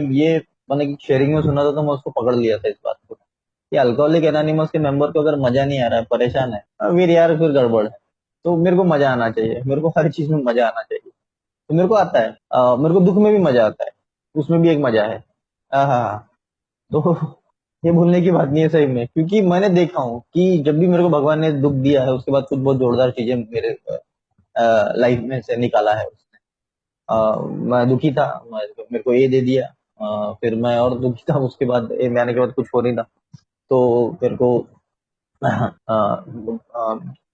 मैंने शेयरिंग में सुना था तो मैं उसको पकड़ लिया था इस बात को, कि अल्कोहलिक एनोनिमस के मेंबर को अगर मजा नहीं आ रहा है, परेशान है, फिर यार फिर गड़बड़ है। तो मेरे को मजा आना चाहिए, मेरे को हर चीज में मजा आना चाहिए। तो मेरे को आता है, मेरे को दुख में भी मजा आता है, उसमें भी एक मजा है। हाँ। तो ये भूलने की बात नहीं है सही में, क्योंकि मैंने देखा हूँ कि जब भी मेरे को भगवान ने दुख दिया है उसके बाद कुछ बहुत जोरदार चीजें मेरे लाइफ में से निकाला है। मैं दुखी था, मेरे को ये दे दिया, फिर मैं और दुखी था, उसके बाद ये में आने के बाद कुछ हो नहीं था, तो फिर को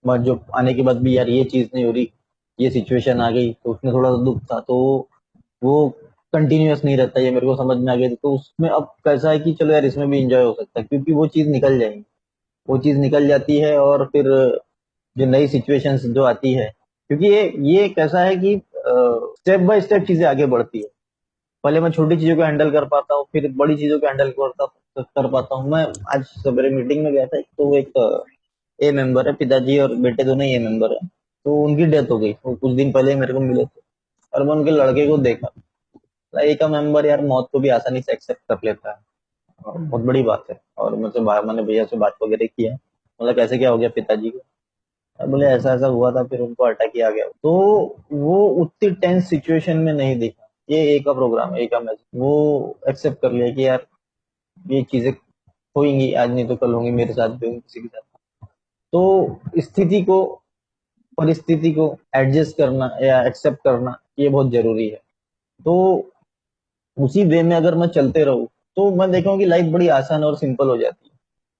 मैं जो आने के बाद भी यार ये चीज नहीं हो रही, ये सिचुएशन आ गई, तो उसमें थोड़ा सा दुख था। तो वो कंटिन्यूअस नहीं रहता, ये मेरे को समझ में आ गया। तो उसमें अब कैसा है कि चलो यार इसमें भी इंजॉय हो सकता है, क्योंकि वो चीज निकल जाएगी, वो चीज निकल जाती है, और फिर जो नई सिचुएशंस जो आती है, क्योंकि ये कैसा है कि स्टेप बाय स्टेप चीजें आगे बढ़ती है। पहले मैं छोटी चीजों को हैंडल कर पाता हूँ, फिर बड़ी चीजों को हैंडल कर पाता हूँ। मैं आज सवेरे मीटिंग में गया था, तो एक ए मेंबर है, पिताजी और बेटे दोनों ए मेंबर है, तो उनकी डेथ हो गई, वो कुछ दिन पहले मेरे को मिले थे। और मैं उनके लड़के को देखा, ए का मेंबर यार मौत को भी आसानी से एक्सेप्ट कर लेता है, और बहुत बड़ी बात है। और मुझसे मैंने भैया से बात वगैरह किया, मतलब कैसे क्या हो गया पिताजी को, बोले ऐसा ऐसा हुआ था, फिर उनको अटैक ही आ गया। तो वो उतनी टेंस सिचुएशन में नहीं देखा, ये ए का प्रोग्राम है, ए का मैसेज, वो एक्सेप्ट कर लिया कि यार ये चीजें होंगी, आज नहीं तो कल होंगी, मेरे साथ भी होंगी, किसी के साथ। तो स्थिति को, परिस्थिति को एडजस्ट करना या एक्सेप्ट करना, ये बहुत जरूरी है। तो उसी वे में अगर मैं चलते रहूं, तो मैं देखा हूं कि लाइफ बड़ी आसान और सिंपल हो जाती है।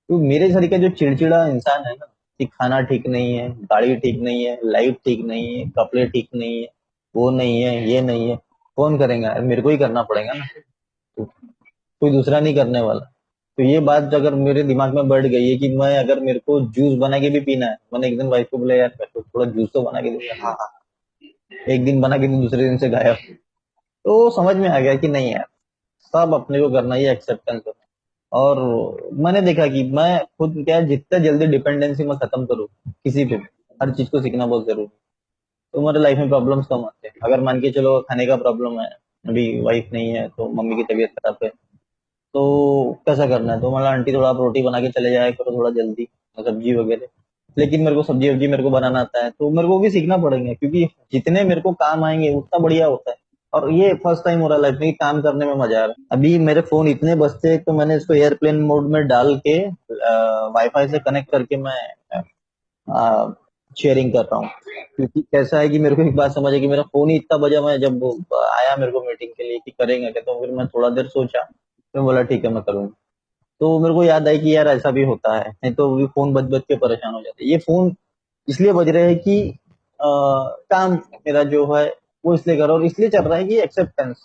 तो मेरे घर का जो चिड़चिड़ा इंसान है ना, कि खाना ठीक नहीं है, गाड़ी ठीक नहीं है, लाइट ठीक नहीं है, कपड़े ठीक नहीं है, वो नहीं है, ये नहीं है, कौन करेगा यार, मेरे को ही करना पड़ेगा ना, तो कोई दूसरा नहीं करने वाला। तो ये बात अगर मेरे दिमाग में बैठ गई है कि मैं, अगर मेरे को जूस बना के भी पीना है, मैंने एक दिन वाइफ को बोला यार मेरे को थोड़ा जूस तो बना के दे, हाँ हाँ, एक दिन बना के दी, दूसरे दिन से गायब। तो समझ में आ गया कि नहीं यार, सब अपने को करना ही एक्सेप्टेंस है। और मैंने देखा कि मैं खुद क्या है, जितना जल्दी डिपेंडेंसी में खत्म करूँ किसी पे, हर चीज को सीखना बहुत जरूरी है। तो हमारे लाइफ में प्रॉब्लम्स कम आते हैं। अगर मान के चलो खाने का प्रॉब्लम है, अभी वाइफ नहीं है तो मम्मी की तबीयत खराब है, तो कैसा करना है, तो मतलब आंटी थोड़ा आप रोटी बना के चले जाया करो थोड़ा जल्दी, सब्जी वगैरह। लेकिन मेरे को सब्जी वब्जी मेरे को बनाना आता है, तो मेरे को भी सीखना पड़ेगा, क्योंकि जितने मेरे को काम आएंगे उतना बढ़िया होता है। और ये फर्स्ट टाइम हो रहा है लाइफ में कि काम करने में मजा आ रहा है। अभी मेरे फोन इतने बजते हैं, तो मैंने इसको एयरप्लेन मोड में डाल के वाईफाई से कनेक्ट करके मैं शेयरिंग कर रहा हूँ। क्योंकि कैसा है कि मेरे को एक बात समझ है कि मेरा फोन ही इतना बजा, मैं जब वो आया मेरे को मीटिंग के लिए कि करेंगे क्या, तो फिर मैं थोड़ा देर सोचा, फिर बोला ठीक है मैं करूंगा। तो मेरे को याद आई कि यार ऐसा भी होता है, नहीं तो भी फोन बज बज के परेशान हो जाते हैं। ये फोन इसलिए बज रहे हैं कि काम मेरा जो है वो इसलिए कर रहा हूँ, और इसलिए चल रहा है कि एक्सेप्टेंस,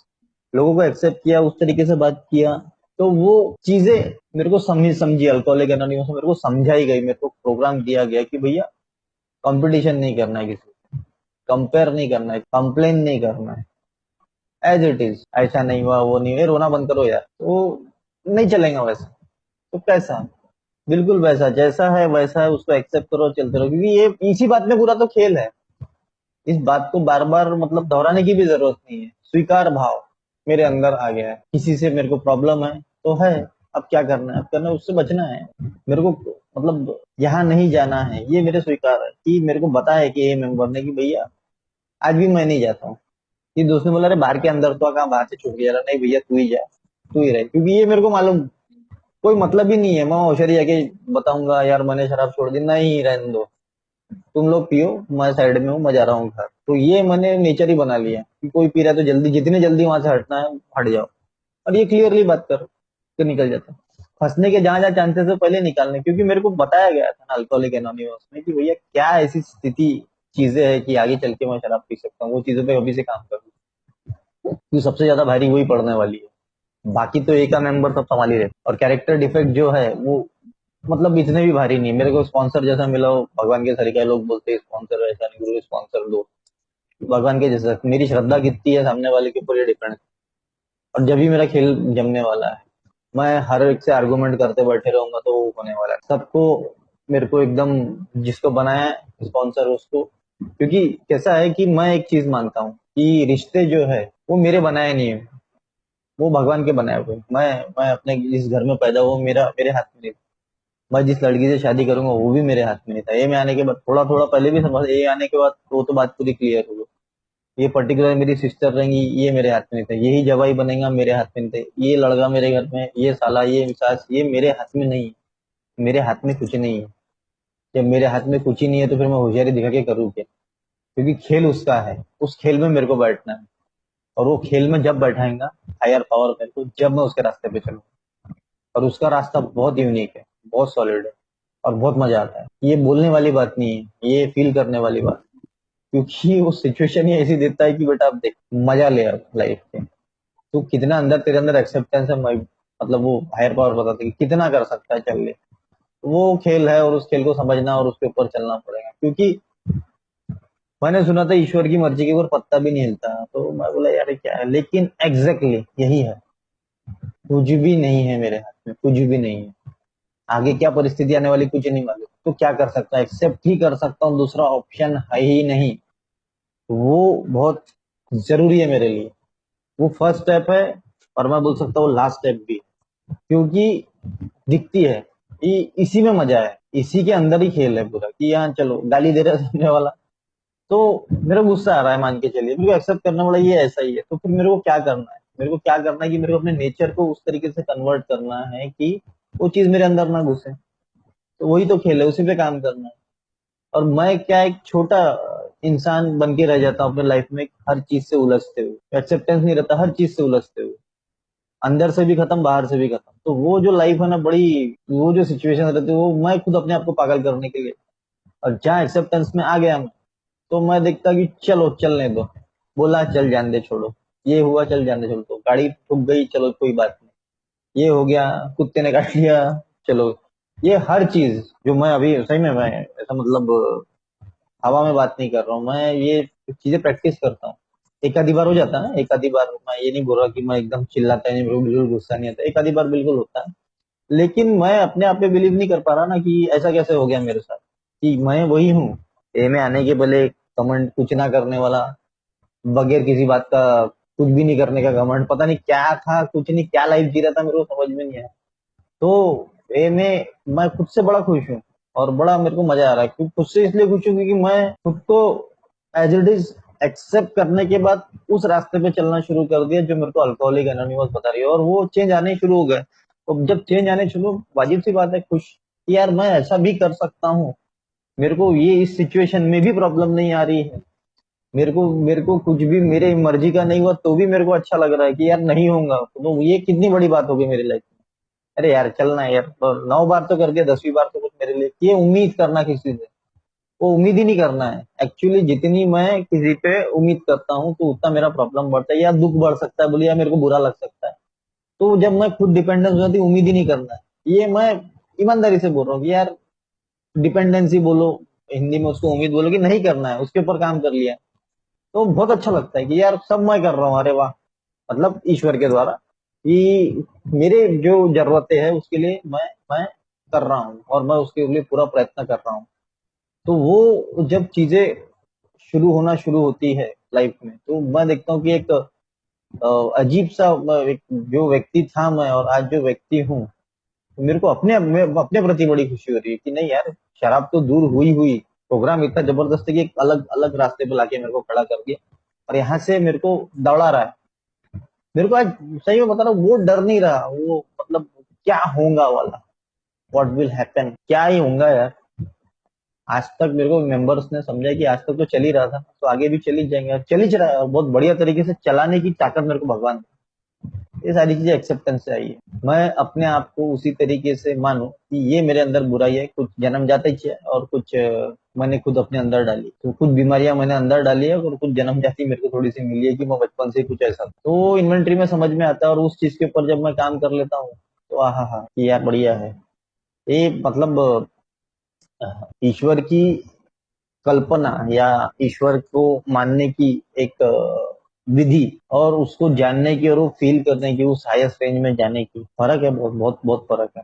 लोगों को एक्सेप्ट किया, उस तरीके से बात किया, तो वो चीजें मेरे को समझी अल्कोहलिक एनोनिमस में मेरे को समझाई गई, मेरे को प्रोग्राम दिया गया कि भैया कंपटीशन नहीं करना है, किसी से कंपेयर नहीं करना है, कंप्लेन नहीं करना है, एज इट इज, ऐसा नहीं हुआ, वो नहीं हुआ, ये रोना बंद करो यार, तो नहीं चलेगा वैसा। तो कैसा, बिल्कुल वैसा जैसा है वैसा है, उसको एक्सेप्ट करो, चलते रहो, क्योंकि ये इसी बात में पूरा तो खेल है। इस बात को बार बार मतलब दोहराने की भी जरूरत नहीं है। स्वीकार भाव मेरे अंदर आ गया है, किसी से मेरे को प्रॉब्लम है तो है, अब क्या करना है, अब करना है, उससे बचना है। मेरे को मतलब यहाँ नहीं जाना है, ये मेरे स्वीकार है कि मेरे को बताया कि ये मेंबर ने कि भैया आज भी मैं नहीं जाता हूँ। ये दोस्त ने बोला, अरे बाहर के अंदर तो कहाँ, बाहर से छूट गया। नहीं भैया, तू ही जा, तू ही रहे, क्योंकि ये मेरे को मालूम कोई मतलब ही नहीं है। मैं होशियारी जाके बताऊंगा, यार मैंने शराब छोड़ दी, नहीं रहने दो, तुम लोग पियो, मैं साइड में हूँ, मैं जा रहा हूँ घर। तो ये मैंने नेचर ही बना लिया कि कोई पी रहा है तो जल्दी, जितनी जल्दी वहां से हटना है हट जाओ। और ये क्लियरली बात कर के निकल जाता है। फंसने के जहां जहां चांसेस है पहले निकालने, क्योंकि मेरे को बताया गया था ना अल्कोहलिक एनोनिमस में कि भैया क्या ऐसी स्थिति चीजें है कि आगे चल के मैं शराब पी सकता हूँ, वो चीजों पे अभी से काम करूँ, क्योंकि सबसे ज्यादा भारी वही पड़ने वाली है। बाकी तो एक का मेंबर सब संभाल ही रहते। और कैरेक्टर डिफेक्ट जो है वो मतलब इतने भी भारी नहीं है। मेरे को स्पॉन्सर जैसा मिला हो, भगवान के सरिका लोग बोलते हैं स्पॉन्सर ऐसा नहीं, गुरु स्पॉन्सर दो, भगवान के जैसा। मेरी श्रद्धा कितनी है सामने वाले के ऊपर ये डिपेंड। और जब भी मेरा खेल जमने वाला है, मैं हर एक से आर्गुमेंट करते बैठे रहूंगा तो वो होने वाला है सबको। मेरे को एकदम जिसको बनाया है स्पॉन्सर उसको, क्योंकि कैसा है कि मैं एक चीज मानता हूँ कि रिश्ते जो है वो मेरे बनाए नहीं है, वो भगवान के बनाए हुए। मैं अपने जिस घर में पैदा हुआ, मेरा मेरे हाथ में नहीं था। मैं जिस लड़की से शादी करूंगा वो भी मेरे हाथ में नहीं था। ये मैं आने के बाद थोड़ा थोड़ा पहले भी समझ, ये आने के बाद वो तो बात पूरी क्लियर हो गई। ये पर्टिकुलर मेरी सिस्टर रहेंगी, ये मेरे हाथ में नहीं था। यही जवाई बनेगा, मेरे हाथ में नहीं था। ये लड़का मेरे घर में, ये साला, ये सास, ये मेरे हाथ में नहीं है। मेरे हाथ में कुछ नहीं है। जब मेरे हाथ में कुछ ही नहीं है तो फिर मैं होशियारी दिखा के करूँ क्या? क्योंकि खेल उसका है, उस खेल में मेरे को बैठना है। और वो खेल में जब बैठाएंगा हायर पावर में, तो जब मैं उसके रास्ते पे चलूँ। और उसका रास्ता बहुत यूनिक है, बहुत सॉलिड है, और बहुत मजा आता है। ये बोलने वाली बात नहीं है, ये फील करने वाली बात। क्योंकि वो सिचुएशन ही ऐसी देता है कि बेटा अब देख, मजा ले अब लाइफ के। तू कितना अंदर, तेरे अंदर एक्सेप्टेंस है, मतलब वो हायर पावर बताती है कि कितना कर सकता है, चल ले। वो खेल है और उस खेल को समझना और उसके ऊपर चलना पड़ेगा। क्योंकि मैंने सुना था ईश्वर की मर्जी के ऊपर पत्ता भी नहीं हिलता, तो मैं बोला यार ये क्या है, लेकिन एग्जैक्टली यही है। कुछ भी नहीं है मेरे हाथ में, कुछ भी नहीं है। आगे क्या परिस्थिति आने वाली कुछ नहीं मालूम, तो क्या कर सकता है, एक्सेप्ट ही कर सकता हूँ, दूसरा ऑप्शन है ही नहीं। वो बहुत जरूरी है मेरे लिए। वो फर्स्ट स्टेप है, और मैं बोल सकता हूँ लास्ट स्टेप भी। क्योंकि दिखती है कि इसी में मजा है, इसी के अंदर ही खेल है पूरा। कि यहाँ चलो गाली दे रहा है सामने वाला, तो मेरा गुस्सा आ रहा है, मान के चलिए मेरे को एक्सेप्ट करना पड़ा, ये ऐसा ही है। तो फिर मेरे को क्या करना है, मेरे को क्या करना है कि मेरे को अपने नेचर को उस तरीके से कन्वर्ट करना है कि वो चीज मेरे अंदर ना घुसे। तो वही तो खेल है, उसी पे काम करना है। और मैं क्या, एक छोटा इंसान बन के रह जाता हूँ अपने लाइफ में, हर चीज से उलझते हुए, एक्सेप्टेंस नहीं रहता, हर चीज से उलझते हुए, अंदर से भी खत्म, बाहर से भी खत्म। तो वो जो लाइफ है ना बड़ी, वो जो सिचुएशन रहती है, वो मैं खुद अपने आप को पागल करने के लिए। और जहाँ एक्सेप्टेंस में आ गया मैं, तो मैं देखता कि चलो चलने दो, बोला चल जाने दे, छोड़ो, ये हुआ चल जाने दे, छोड़ो, तो गाड़ी ठुक गई, चलो कोई बात नहीं, ये हो गया, कुत्ते ने काट लिया, चलो। ये हर चीज जो मैं अभी सही में, मैं ऐसा मतलब हवा में बात नहीं कर रहा हूँ, मैं ये चीजें प्रैक्टिस करता हूँ। एक आधी बार हो जाता है ना, एक आधी बार, मैं ये नहीं बोल रहा कि मैं एकदम चिल्लाता नहीं, मेरे को बिल्कुल गुस्सा नहीं आता, एक आधी बार बिल्कुल होता है। लेकिन मैं अपने आप पे बिलीव नहीं कर पा रहा ना कि ऐसा कैसे हो गया मेरे साथ, कि मैं वही हूँ, ए में आने के पहले कमेंट कुछ ना करने वाला, बगैर किसी बात का कुछ भी नहीं करने का घमंड, पता नहीं क्या था, कुछ नहीं, क्या लाइफ जी रहा था मेरे को समझ में नहीं आया। तो ए में मैं खुद से बड़ा खुश हूँ, और बड़ा मेरे को मजा आ रहा है। क्योंकि खुद से इसलिए खुश हूँ क्योंकि मैं खुद को एज इट इज एक्सेप्ट करने के बाद उस रास्ते पे चलना शुरू कर दिया जो मेरे को अल्कोहलिक एनोनिमस बता रही है, और वो चेंज आने शुरू हो गए। तो जब चेंज आने शुरू, वाजिब सी बात है खुश कि यार मैं ऐसा भी कर सकता हूँ, मेरे को ये इस सिचुएशन में भी प्रॉब्लम नहीं आ रही है। मेरे को कुछ भी मेरे मर्जी का नहीं हुआ तो भी मेरे को अच्छा लग रहा है कि यार नहीं होगा, तो ये कितनी बड़ी बात होगी मेरी लाइफ में। अरे यार चलना है यार, तो 9 बार तो करके 10वीं बार तो कुछ मेरे लिए, ये उम्मीद करना किसी से, वो उम्मीद ही नहीं करना है। एक्चुअली जितनी मैं किसी पे उम्मीद करता हूँ तो उतना मेरा प्रॉब्लम बढ़ता है, या दुख बढ़ सकता है बोलिए, या मेरे को बुरा लग सकता है। तो जब मैं खुद डिपेंडेंस हो जाती, उम्मीद ही नहीं करना है। ये मैं ईमानदारी से बोल रहा हूँ कि यार डिपेंडेंसी बोलो, हिंदी में उसको उम्मीद बोलो, कि नहीं करना है, उसके ऊपर काम कर लिया, तो बहुत अच्छा लगता है कि यार सब मैं कर रहा हूँ, अरे वाह। मतलब ईश्वर के द्वारा, कि मेरे जो जरूरतें हैं उसके लिए मैं कर रहा हूँ, और मैं उसके लिए पूरा प्रयत्न कर रहा हूँ। तो वो जब चीजें शुरू होना शुरू होती है लाइफ में, तो मैं देखता हूँ कि एक अजीब सा एक जो व्यक्ति था मैं, और आज जो व्यक्ति हूँ, तो मेरे को अपने प्रति बड़ी खुशी हो रही है कि नहीं यार, शराब तो दूर हुई हुई, प्रोग्राम इतना जबरदस्त है कि एक अलग अलग रास्ते पे लाके मेरे को खड़ा कर दिया, और यहाँ से मेरे को दौड़ा रहा है। मेरे को आज सही में बता रहा हूँ, वो डर नहीं रहा, वो मतलब क्या होगा वाला, व्हाट विल हैपन, क्या ही होगा यार। आज तक मेरे को मेंबर्स ने समझा कि आज तक तो चल ही रहा था, तो आगे भी चल ही जाएंगे, चल ही रहा है, और बहुत बढ़िया तरीके से चलाने की ताकत मेरे को भगवान, ये सारी चीजें एक्सेप्टेंस से आई है। मैं अपने आप को उसी तरीके से मानूं कि ये मेरे अंदर बुराई है, कुछ जन्म जाते ही है, और कुछ मैंने खुद अपने अंदर डाली, तो कुछ बीमारियां मैंने अंदर डाली है, और कुछ जन्म जाति मेरे को थोड़ी सी मिली है कि मैं बचपन से कुछ ऐसा, तो इन्वेंट्री में समझ में आता है, और उस चीज के ऊपर जब मैं काम कर लेता हूँ तो आहा हा, ये यार बढ़िया है। ये मतलब ईश्वर की कल्पना या ईश्वर को मानने की एक विधि, और उसको जानने की और वो फील करने की, उस हाईएस्ट रेंज में जाने की फर्क है, बहुत बहुत बहुत फर्क है।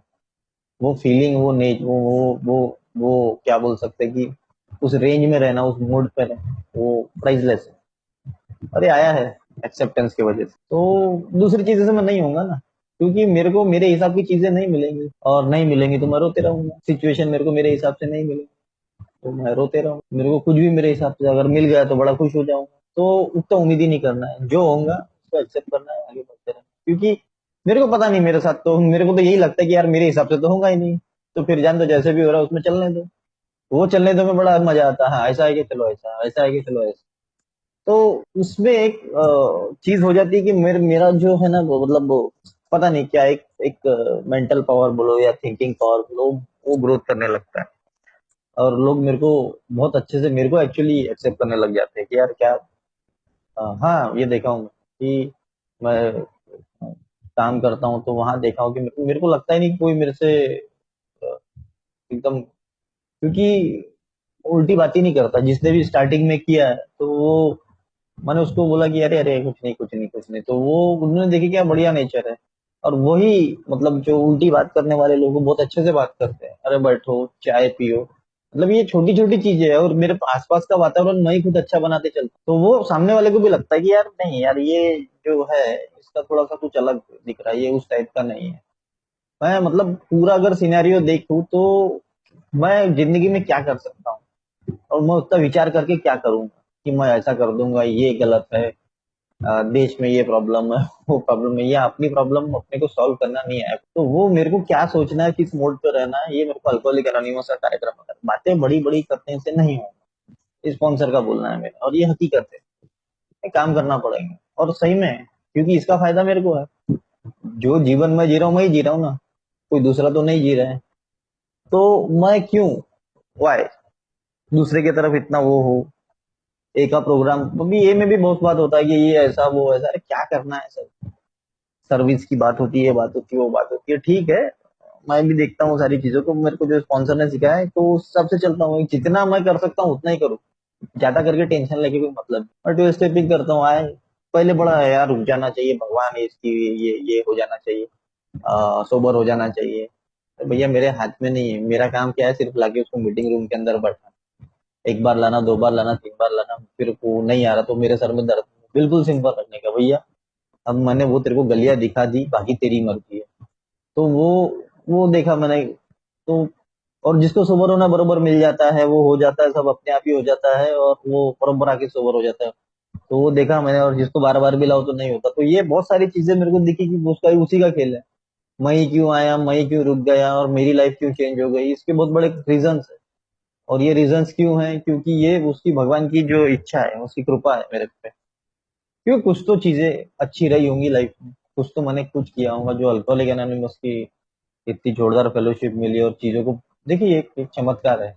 वो फीलिंग, वो नेच वो क्या बोल सकते हैं कि उस रेंज में रहना, उस मूड पे रहना, वो प्राइसलेस है। अरे आया है एक्सेप्टेंस की वजह से, तो दूसरी चीजों से मैं नहीं होऊंगा ना, क्योंकि मेरे को मेरे हिसाब की चीजें नहीं मिलेंगी, और नहीं मिलेंगी तो मैं रोते रहूंगा, सिचुएशन मेरे को मेरे हिसाब से नहीं मिलेगी तो मैं रोते रहूँ, मेरे को कुछ भी मेरे हिसाब से अगर मिल गया तो बड़ा खुश हो जाऊंगा। तो उतना उम्मीद ही नहीं करना है, जो होगा उसको एक्सेप्ट करना है, आगे बढ़ते रहना, क्योंकि मेरे को पता नहीं मेरे साथ, तो मेरे को तो यही लगता है कि यार मेरे हिसाब से तो होगा ही नहीं, तो फिर जान दो, जैसे भी हो रहा है उसमें चलने दो, वो चलने दो में बड़ा मजा आता है। हाँ ऐसा है कि चलो ऐसा, ऐसा है कि चलो ऐसा, तो उसमें एक चीज हो जाती है कि मेरा जो है ना वो मतलब वो पता नहीं क्या, एक एक मेंटल पावर बोलो या थिंकिंग पावर बोलो, वो ग्रोथ करने लगता है, और लोग मेरे को बहुत अच्छे से मेरे को एक्चुअली एक्सेप्ट करने लग जाते हैं कि यार क्या, हाँ ये देखा हूँ कि मैं काम करता हूँ तो वहां देखा हूँ कि मेरे को लगता ही नहीं कि कोई मेरे से अ, एकदम, क्योंकि उल्टी बात ही नहीं करता, जिसने भी स्टार्टिंग में किया है तो वो, मैंने उसको बोला कि अरे अरे कुछ नहीं कुछ नहीं कुछ नहीं, तो वो उन्होंने देखे क्या बढ़िया नेचर है, और वही मतलब जो उल्टी बात करने वाले लोग बहुत अच्छे से बात करते हैं, अरे बैठो चाय पियो, मतलब ये छोटी छोटी चीजें है, और मेरे आसपास का वातावरण मैं ही खुद अच्छा बनाते चलता, तो वो सामने वाले को भी लगता है कि यार नहीं यार, ये जो है इसका थोड़ा सा कुछ अलग दिख रहा है, ये उस टाइप का नहीं है। मैं मतलब पूरा अगर सिनेरियो देखूं तो मैं जिंदगी में क्या कर सकता हूँ, और मैं उतना विचार करके क्या करूंगा कि मैं ऐसा कर दूंगा, ये गलत है, देश में ये प्रॉब्लम है, वो प्रॉब्लम है, या अपनी प्रॉब्लम अपने को सॉल्व करना नहीं है, तो वो मेरे को क्या सोचना है, किस मोड पे रहना है, ये मेरे को अल्कोहलिक एनोनिमस का कार्यक्रम है, बातें बड़ी बड़ी करने से नहीं होगा, स्पॉन्सर का बोलना है मेरा, और ये हकीकत है, ये काम करना पड़ेगा, और सही में है, क्योंकि इसका फायदा मेरे को है, जो जीवन में जी रहा हूँ मैं ही जी रहा हूँ ना, कोई दूसरा तो नहीं जी रहा है, तो मैं क्यों, वाई दूसरे की तरफ इतना वो हो। एक का प्रोग्राम अभी ये में भी बहुत बात होता है कि ये ऐसा वो ऐसा, अरे क्या करना है सर, सर्विस की बात होती है, बात होती है, वो बात होती है, ठीक है, मैं भी देखता हूँ सारी चीजों को, मेरे को जो स्पॉन्सर ने सिखाया है तो उस हिसाब से चलता हूँ, जितना मैं कर सकता हूँ उतना ही करूँ, ज्यादा करके टेंशन लेके कोई मतलब नहीं। और टू स्टेपिंग करता हूँ, आए पहले बड़ा है यार, रुक जाना चाहिए भगवान, इसकी ये हो जाना चाहिए, सोबर हो जाना चाहिए, तो भैया मेरे हाथ में नहीं है, मेरा काम क्या है, सिर्फ लाके उसको मीटिंग रूम के अंदर बैठा, एक बार लाना, दो बार लाना, तीन बार लाना, फिर को नहीं आ रहा तो मेरे सर में दर्द, बिल्कुल सिंपल रखने का भैया, अब मैंने वो तेरे को गलियां दिखा दी, बाकी तेरी मर्जी है, तो वो देखा मैंने, तो और जिसको सोबर होना बरोबर मिल जाता है वो हो जाता है, सब अपने आप ही हो जाता है, और वो बरोबर आके सोबर हो जाता है, तो वो देखा मैंने, और जिसको बार बार भी लाओ तो नहीं होता, तो ये बहुत सारी चीजें मेरे को दिखी कि उसका उसी का खेल है, मैं ही क्यों आया, मैं ही क्यों रुक गया, और मेरी लाइफ क्यों चेंज हो गई, इसके बहुत बड़े रीजंस है, और ये रीजंस क्यों हैं, क्योंकि ये उसकी भगवान की जो इच्छा है, उसकी कृपा है मेरे पे, क्यों कुछ तो चीजें अच्छी रही होंगी लाइफ में, कुछ तो मैंने कुछ किया होगा, जो अल्कोहलिक एनोनिमस की इतनी जोरदार फेलोशिप मिली, और चीजों को देखिए, एक चमत्कार है,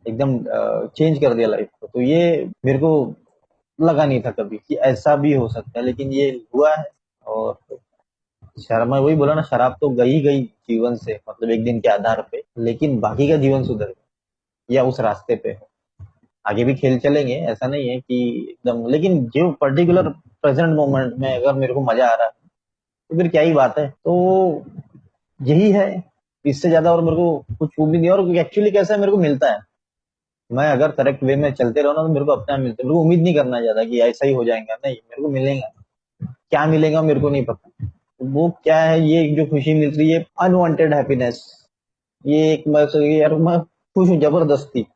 एकदम चेंज कर दिया लाइफ को, तो ये मेरे को लगा नहीं था कभी कि ऐसा भी हो सकता है, लेकिन ये हुआ है। और शराब, मैं वही बोला ना, शराब तो गई गई जीवन से, मतलब एक दिन के आधार पे, लेकिन बाकी का जीवन सुधर गया, या उस रास्ते पे है, आगे भी खेल चलेंगे, ऐसा नहीं है कि एकदम, लेकिन जो पर्टिकुलर प्रेजेंट मोमेंट में अगर मेरे को मजा आ रहा है तो फिर क्या ही बात है, तो यही है, इससे ज्यादा और मेरे को कुछ उम्मीद नहीं, और एक्चुअली कैसा है, मेरे को मिलता है, मैं अगर करेक्ट वे में चलते रहो ना तो मेरे को अपने आप मिलता है, मेरे को उम्मीद नहीं करना ज्यादा कि ऐसा ही हो जाएगा, नहीं, मेरे को मिलेगा, क्या मिलेगा मेरे को नहीं पता, वो क्या है, ये जो खुशी मिल रही है, अनवांटेड हैप्पीनेस, ये एक मैं यार मैं खुश हूँ जबरदस्ती,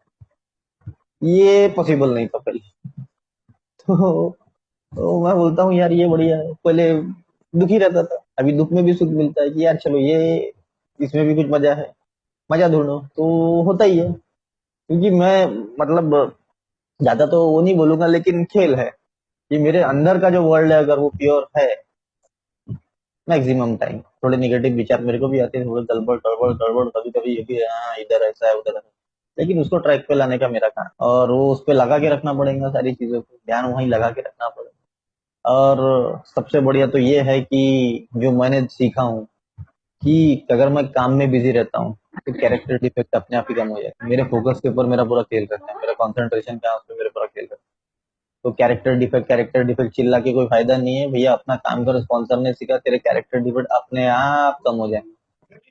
ये पॉसिबल नहीं था पहले। तो, तो मैं बोलता हूँ यार ये बढ़िया है। पहले दुखी रहता था, अभी दुख में भी सुख मिलता है कि यार चलो ये इसमें भी कुछ मजा है, मजा ढूंढो तो होता ही है। क्योंकि मैं मतलब ज्यादा तो वो नहीं बोलूंगा, लेकिन खेल है कि मेरे अंदर का जो वर्ल्ड है अगर वो प्योर है, मैक्सिमम टाइम थोड़े निगेटिव विचार मेरे को भी आते हैं, थोड़े गड़बड़ गड़बड़ गड़बड़, कभी कभी ये भी हाँ इधर ऐसा है उधर ऐसा है। लेकिन उसको ट्रैक पे लाने का मेरा काम, और वो उस पे लगा के रखना पड़ेगा, सारी चीजों को ध्यान वहीं लगा के रखना पड़ेगा। और सबसे बढ़िया तो ये है कि जो मैंने सीखा हूँ कि अगर मैं काम में बिजी रहता हूँ तो कैरेक्टर डिफेक्ट अपने आप ही कम हो जाता है। मेरे फोकस के ऊपर मेरा पूरा खेल करता है, मेरा कंसंट्रेशन क्या है उस पर मेरा पूरा खेल करता है। तो कैरेक्टर डिफेक्ट चिल्ला के कोई फायदा नहीं है भैया, अपना काम करो। स्पॉन्सर ने सीखा तेरे कैरेक्टर डिफेक्ट अपने आप कम हो जाएंगे।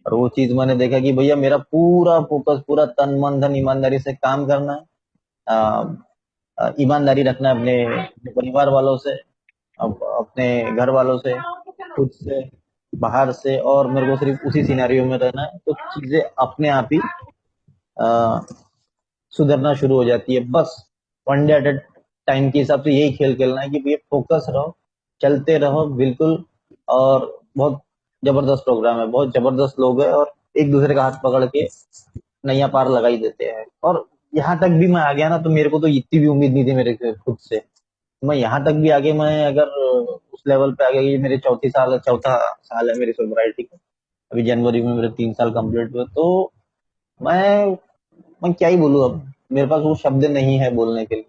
और वो चीज मैंने देखा कि भैया मेरा पूरा फोकस, पूरा तन मन धन ईमानदारी से काम करना है। ईमानदारी रखना है अपने अपने परिवार वालों से, अपने घर वालों से, खुद से, बाहर से, और मेरे को सिर्फ उसी सिनेरियो में रहना है। तो चीजें अपने आप ही अ, सुधरना शुरू हो जाती है। बस one day at A time के हिसाब से यही खेल खेलना है कि भैया फोकस रहो, चलते रहो बिल्कुल। और बहुत जबरदस्त प्रोग्राम है, बहुत जबरदस्त लोग हैं, और एक दूसरे का हाथ पकड़ के नैया पार लगा ही देते हैं। और यहाँ तक भी मैं आ गया ना, तो मेरे को तो इतनी भी उम्मीद नहीं थी मेरे से खुद से। मैं यहाँ तक भी आगे, मैं अगर उस लेवल पे आ गया, ये मेरे चौथा साल है मेरी सोबराइटी का। अभी जनवरी में मेरे 3 साल कंप्लीट हुए। तो मैं मैं क्या ही बोलूँ अब, मेरे पास वो शब्द नहीं है बोलने के लिए।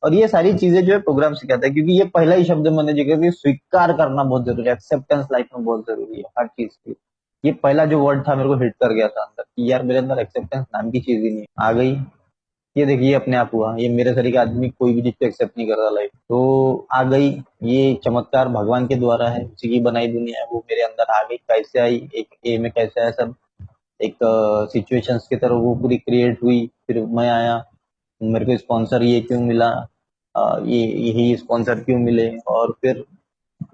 और ये सारी चीजें जो है प्रोग्राम सिखाता है, क्योंकि ये पहला ही शब्द मैंने जिक्र किया, स्वीकार करना बहुत जरूरी है। एक्सेप्टेंस लाइफ में बहुत जरूरी है हर चीज की। ये पहला जो वर्ड था मेरे को हिट कर गया था अंदर कि यार मेरे अंदर एक्सेप्टेंस नाम की चीज ही नहीं है। आ गई। ये देखिए अपने आप हुआ, ये मेरे तरीके आदमी कोई भी चीज को एक्सेप्ट नहीं कर रहा लाइफ, तो आ गई। ये चमत्कार भगवान के द्वारा है, उसी की बनाई दुनिया है, वो मेरे अंदर आ गई। कैसे आई, एक ए में कैसे आया सब, एक सिचुएशंस की तरह वो पूरी क्रिएट हुई, फिर मैं आया। मेरे को स्पॉन्सर ये क्यों मिला, ये यही स्पॉन्सर क्यों मिले, और फिर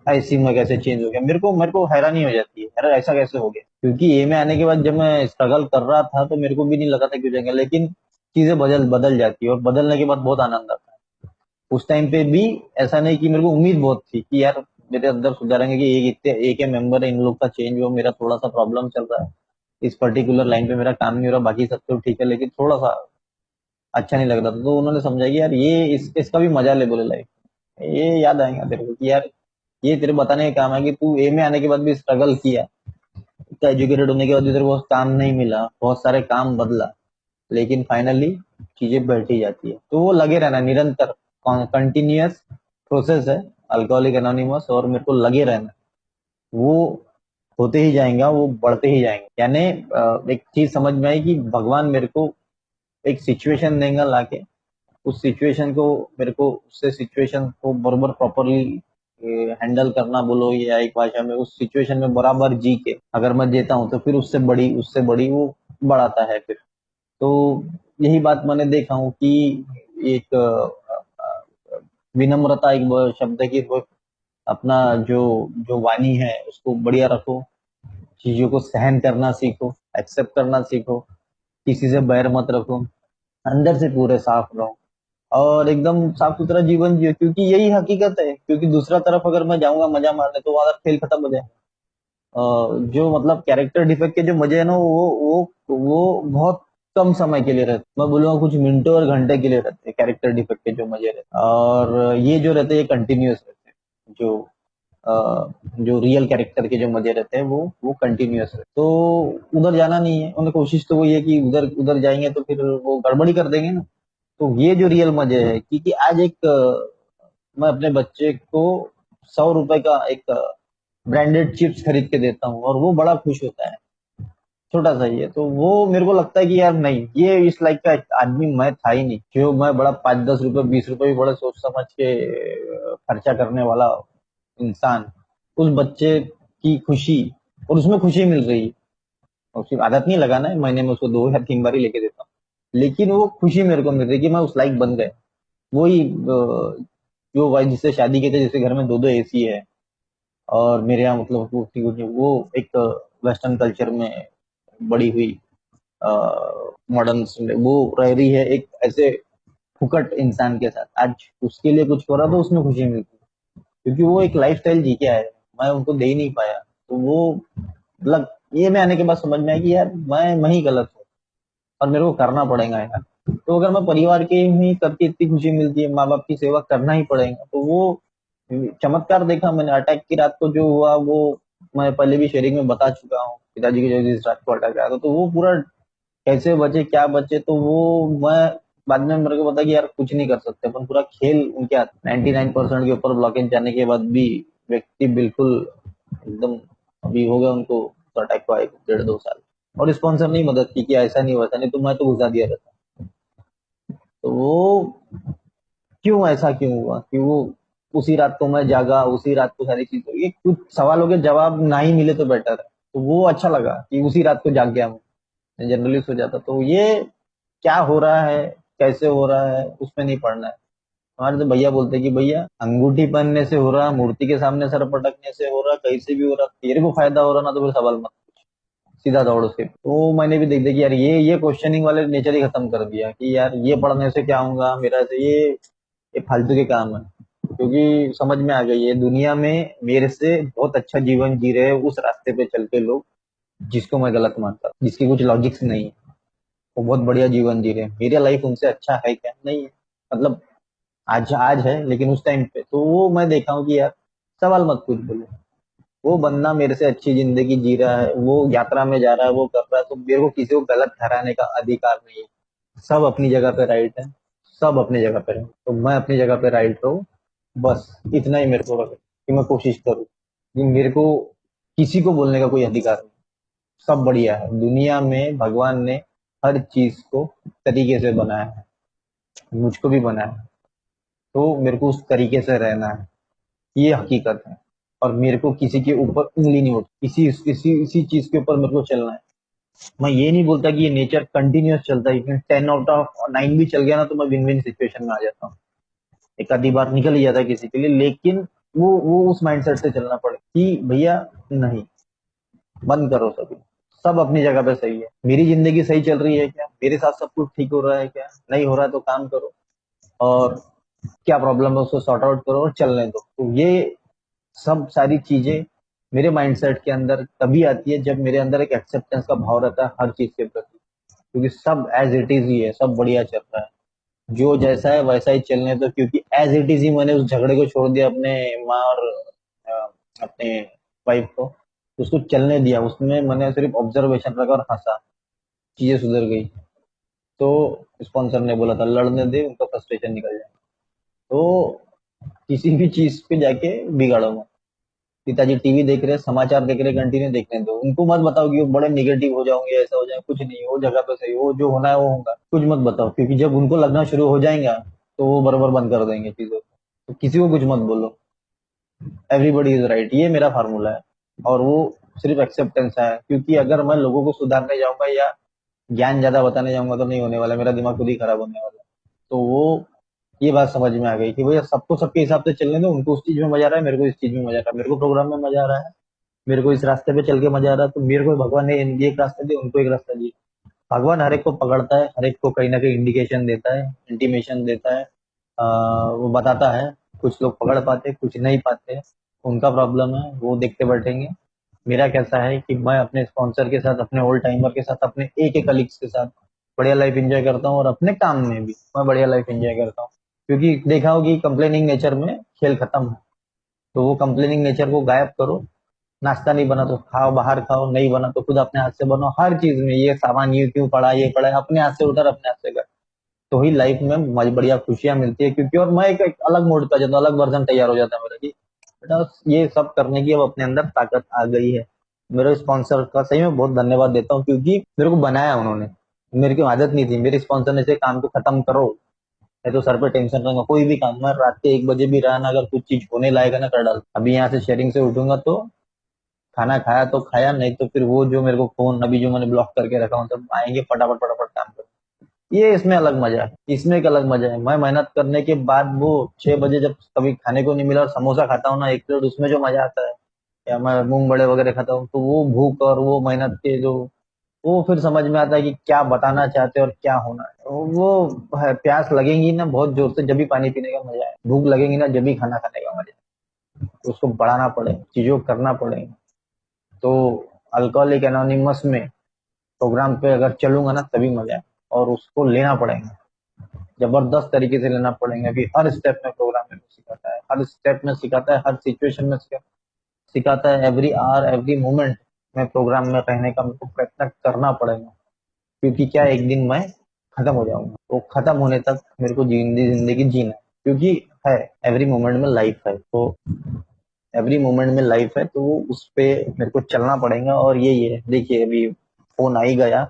ऐसी में कैसे चेंज हो गया। मेरे को हैरानी हो जाती है, अरे ऐसा कैसे हो गया। क्योंकि ए में आने के बाद जब मैं स्ट्रगल कर रहा था तो मेरे को भी नहीं लगा था क्यों जाएंगे, लेकिन चीजें बदल बदल जाती है, और बदलने के बाद बहुत आनंद आता है। उस टाइम पे भी ऐसा नहीं कि मेरे को उम्मीद बहुत थी कि यार मेरे अंदर सुधारेंगे, कि एक इतने एक है मेंबर है, इन लोग का चेंज हो, मेरा थोड़ा सा प्रॉब्लम चल रहा है, इस पर्टिकुलर लाइन पे मेरा काम नहीं हो रहा, बाकी सब तो ठीक है, लेकिन थोड़ा सा अच्छा नहीं लग रहा था। तो उन्होंने समझा कि यार ये इसका भी मजा ले बोले लाइफ। ये याद आएगा तेरे को कि यार ये तेरे बताने का काम है कि तू ए में आने के बाद भी स्ट्रगल किया, इतना एजुकेटेड होने के बाद भी तेरे को काम नहीं मिला, बहुत सारे काम बदला, लेकिन फाइनली चीजें बैठ ही जाती है। तो वो लगे रहना, निरंतर कंटिन्यूअस प्रोसेस है अल्कोहलिक एनोनिमस, और मेरे को लगे रहना, वो होते ही जाएगा, वो बढ़ते ही जाएंगे। यानी एक चीज समझ में आई कि भगवान मेरे को एक सिचुएशन देगा लाके, उस सिचुएशन को मेरे को उससे सिचुएशन को बराबर प्रॉपरली हैंडल करना बोलो, या एक भाषा में उस सिचुएशन में बराबर जी के अगर मैं देता हूँ, तो फिर उससे बड़ी वो बढ़ाता है फिर। तो यही बात मैंने देखा हूँ कि एक विनम्रता एक शब्द है कि वो अपना जो जो वाणी है उसको बढ़िया रखो, चीजों को सहन करना सीखो, एक्सेप्ट करना सीखो, किसी से बैर मत रखो, अंदर से पूरे साफ रहो, और एकदम साफ सुथरा जीवन जियो। क्योंकि यही हकीकत है, क्योंकि दूसरा तरफ अगर मैं जाऊंगा मजा मारने तो वहां खेल खत्म हो जाएगा। जो मतलब कैरेक्टर डिफेक्ट के जो मजे है ना, वो बहुत कम समय के लिए रहते, मैं बोलूंगा कुछ मिनटों और घंटे के लिए रहते हैं कैरेक्टर डिफेक्ट के जो मजे रहते हैं। और ये जो रहते हैं ये कंटिन्यूअस रहते हैं। जो रियल कैरेक्टर के जो मजे रहते हैं वो कंटिन्यूअस रहते हैं। तो उधर जाना नहीं है, उन्हें कोशिश तो वही है कि उधर उधर जाएंगे तो फिर वो गड़बड़ी कर देंगे ना। तो ये जो रियल मजे है, क्योंकि आज एक मैं अपने बच्चे को 100 रुपए का एक ब्रांडेड चिप्स खरीद के देता हूँ, और वो बड़ा खुश होता है। छोटा सा ही है, तो वो मेरे को लगता है कि यार नहीं, ये इस लाइक का आदमी मैं था ही नहीं, जो मैं बड़ा 5-10 रुपए 20 रुपए भी बड़े सोच समझ के खर्चा करने वाला इंसान। उस बच्चे की खुशी, और उसमें खुशी मिल रही है, और उसकी आदत नहीं लगाना है, महीने में उसको 2 या 3 बार ही लेके देता हूँ, लेकिन वो खुशी मेरे को मिल रही है कि मैं उस लाइक बन गया। वही जो भाई जिससे शादी की थी, जिसके घर में दो दो एसी है, और मेरे यहाँ मतलब वो एक वेस्टर्न कल्चर में बड़ी हुई, मॉडर्न वो रह रही है एक ऐसे फुकट इंसान के साथ आज उसके लिए कुछ हो रहा तो उसमें खुशी मिलती है, क्योंकि वो एक लाइफस्टाइल जी के आए, मैं उनको दे ही नहीं पाया। तो वो मतलब ये में आने के बाद समझ में आया कि यार मैं ही गलत हूँ और मेरे को करना पड़ेगा यार। तो अगर मैं परिवार के ही करके इतनी खुशी मिलती है, माँ बाप की सेवा करना ही पड़ेगा, तो वो चमत्कार देखा मैंने। अटैक की रात को जो हुआ वो मैं पहले भी शेयरिंग में बता चुका हूँ, पिताजी की जो जिस रात को अटैक आया था, तो वो पूरा कैसे बचे क्या बचे, तो वो मैं बाद में मेरे को पता कि यार कुछ नहीं कर सकते अपन, पूरा खेल उनके हाथ। 99% के ऊपर ब्लॉकेज जाने के बाद भी व्यक्ति बिल्कुल एकदम, अभी हो गया उनको तो अटैक को आए 1.5-2 साल, और स्पॉन्सर नहीं मदद की कि ऐसा नहीं वैसा नहीं, तो मैं तो घुसा दिया रहता। तो वो क्यों ऐसा क्यों हुआ कि वो उसी रात को मैं जागा, उसी रात को सारी चीज, ये कुछ सवालों के जवाब ना ही मिले तो बेटर है। तो वो अच्छा लगा कि उसी रात को जाग गया मैं, जनरली सो जाता। तो ये क्या हो रहा है, कैसे हो रहा है, उसमें नहीं पड़ना है। हमारे तो भैया बोलते हैं कि भैया अंगूठी पहनने से हो रहा, मूर्ति के सामने सर पटकने से हो रहा, कहीं से भी हो रहा, तेरे को फायदा हो रहा ना, तो फिर सवाल मत, सीधा दौड़ उसके। तो मैंने भी देख दिया कि यार ये क्वेश्चनिंग वाले नेचर ही खत्म कर दिया कि यार ये पढ़ने से क्या होगा मेरा, से ये फालतू के काम है। क्योंकि समझ में आ गई है दुनिया में मेरे से बहुत अच्छा जीवन जी रहे हैं उस रास्ते पे चल के लोग, जिसको मैं गलत मानता, जिसकी कुछ लॉजिक्स नहीं है। वो बहुत बढ़िया जीवन जी रहे हैं, मेरा लाइफ उनसे अच्छा है क्या, नहीं है। मतलब आज आज है, लेकिन उस टाइम पे तो वो मैं देखा हूँ कि यार सवाल मत कुछ बोले, वो बंदा मेरे से अच्छी जिंदगी जी रहा है, वो यात्रा में जा रहा है, वो कर रहा है, तो मेरे को किसी को गलत ठहराने का अधिकार नहीं है। सब अपनी जगह पे राइट है, सब अपनी जगह पे है, तो मैं अपनी जगह पे राइट रहूं, बस इतना ही मेरे को रखे कि मैं कोशिश करूँ कि मेरे को किसी को बोलने का कोई अधिकार नहीं। सब बढ़िया है दुनिया में, भगवान ने हर चीज को तरीके से बनाया है, मुझको भी बनाया है, तो मेरे को उस तरीके से रहना है, ये हकीकत है। और मेरे को किसी के ऊपर उंगली नहीं उठती, इसी इसी इसी चीज के ऊपर मेरे को चलना है। मैं ये नहीं बोलता कि ये नेचर कंटिन्यूअस चलता है, 10 आउट ऑफ 9 भी चल गया ना तो मैं विन विन सिचुएशन में आ जाता हूँ, एक आधी बार निकल ही जाता है किसी के लिए, लेकिन वो उस माइंडसेट से चलना पड़े कि भैया नहीं, बंद करो सभी, सब अपनी जगह पे सही है, मेरी जिंदगी सही चल रही है क्या, मेरे साथ सब कुछ ठीक हो रहा है क्या, नहीं हो रहा है तो काम करो, और क्या प्रॉब्लम है उसको सॉर्ट आउट करो और चलने दो। तो ये सब सारी चीजें मेरे माइंडसेट के अंदर तभी आती है जब मेरे अंदर एक एक्सेप्टेंस का भाव रहता है हर चीज के प्रति, क्योंकि सब एज इट इज ही है, सब बढ़िया चल रहा है, जो जैसा है वैसा ही चलने दो, क्योंकि एज इट इज ही मैंने उस झगड़े को छोड़ दिया अपने माँ और अपने वाइफ को, उसको चलने दिया, उसमें मैंने सिर्फ ऑब्जर्वेशन रखा और हंसा, चीजें सुधर गई। तो स्पॉन्सर ने बोला था लड़ने दे, उनका फ्रस्ट्रेशन निकल जाए। तो किसी भी चीज पे जाके बिगाड़ो मत। पिताजी टीवी देख रहे हैं, समाचार देख रहे हैं, कंटिन्यू देखने दो, उनको मत बताओ कि वो बड़े निगेटिव हो जाओगे, ऐसा हो जाए, कुछ नहीं, वो जगह पे सही, वो जो होना है वो होगा, कुछ मत बताओ, क्योंकि जब उनको लगना शुरू हो जाएगा तो वो बराबर बंद कर देंगे चीजों को। तो किसी को कुछ मत बोलो, एवरीबडी इज राइट, ये मेरा फार्मूला है। और वो सिर्फ एक्सेप्टेंस है, क्योंकि अगर मैं लोगों को सुधारने जाऊंगा या ज्ञान ज्यादा बताने जाऊंगा तो नहीं होने वाला, मेरा दिमाग खुद ही खराब होने वाला है। तो वो ये बात समझ में आ गई कि भैया सबको सबके हिसाब से चलने दो, उनको उस चीज में मजा आ रहा है, मेरे को इस चीज में मजा आ रहा है, मेरे को प्रोग्राम में मजा आ रहा है, मेरे को इस रास्ते पे चल के मजा आ रहा है, तो मेरे को भगवान ने ये एक रास्ता दिया, उनको एक रास्ता दिया। भगवान हर एक को पकड़ता है, हर एक को कहीं ना कहीं इंडिकेशन देता है, इंटीमेशन देता है, वो बताता है। कुछ लोग पकड़ पाते, कुछ नहीं पाते, उनका प्रॉब्लम है, वो देखते बैठेंगे। मेरा कैसा है कि मैं अपने स्पॉन्सर के साथ, अपने ओल्ड टाइमर के साथ, अपने एक एक कलीग्स के साथ बढ़िया लाइफ एंजॉय करता हूँ, और अपने काम में भी मैं बढ़िया लाइफ एंजॉय करता हूँ। क्योंकि देखा हो कि कंप्लेनिंग नेचर में खेल खत्म है, तो वो कंप्लेनिंग नेचर को गायब करो। नाश्ता नहीं बना तो खाओ, बाहर खाओ, नहीं बना तो खुद अपने हाथ से बनाओ, हर चीज में ये सामान ये क्यों पड़ा, ये पड़ा है, अपने हाथ से उतर, अपने हाथ से कर, तो ही लाइफ में बढ़िया खुशियां मिलती है। क्योंकि और मैं एक अलग मोड पे आ जाता हूँ, अलग वर्जन तैयार हो जाता है मेरा कि बेटा ये सब करने की अब अपने अंदर ताकत आ गई है। मेरे स्पॉन्सर का सही में बहुत धन्यवाद देता हूँ, क्योंकि मेरे को बनाया उन्होंने, मेरे की आदत नहीं थी, मेरे स्पॉन्सर ने से काम को खत्म करो, नहीं तो सर पे टेंशन रहेगा, कोई भी काम, मैं रात के 1 बजे भी रहा ना, अगर कुछ चीज होने लायक है ना कर डाल। अभी यहाँ से शेयरिंग से उठूंगा तो खाना खाया तो खाया, नहीं तो फिर वो जो मेरे को फोन अभी जो मैंने ब्लॉक करके रखा हूँ सब आएंगे, फटाफट फटाफट काम कर। ये इसमें अलग मजा है, इसमें एक अलग मजा है। मैं मेहनत करने के बाद वो 6 बजे जब कभी खाने को नहीं मिला और समोसा खाता हूँ ना 1 प्लेट, उसमें जो मजा आता है, या मैं मूंग बड़े वगैरह खाता हूँ, तो वो भूख और वो मेहनत के जो, वो फिर समझ में आता है कि क्या बताना चाहते हैं और क्या होना है। वो है, प्यास लगेगी ना बहुत जोर से जब भी पानी पीने का मजा है, भूख लगेगी ना जब भी खाना खाने का मजा है, उसको बढ़ाना पड़ेगा, चीजों को करना पड़ेगा। तो अल्कोहलिक एनोनिमस में प्रोग्राम पे अगर चलूंगा ना तभी मजा है, और उसको लेना पड़ेगा, जबरदस्त तरीके से लेना पड़ेगा कि हर स्टेप में प्रोग्राम में सिखाता है, हर स्टेप में सिखाता है, हर सिचुएशन में सिखाता है, एवरी आवर एवरी मोमेंट में प्रोग्राम में रहने का मेरे को प्रयत्न करना पड़ेगा। क्योंकि क्या एक दिन मैं खत्म हो जाऊंगा, तो खत्म होने तक मेरे को जिंदगी जीना है। क्योंकि है, एवरी मोमेंट में लाइफ है, तो एवरी मोमेंट में लाइफ है, तो उस पे मेरे को चलना पड़ेगा। और यही है, देखिए अभी फोन आ ही गया,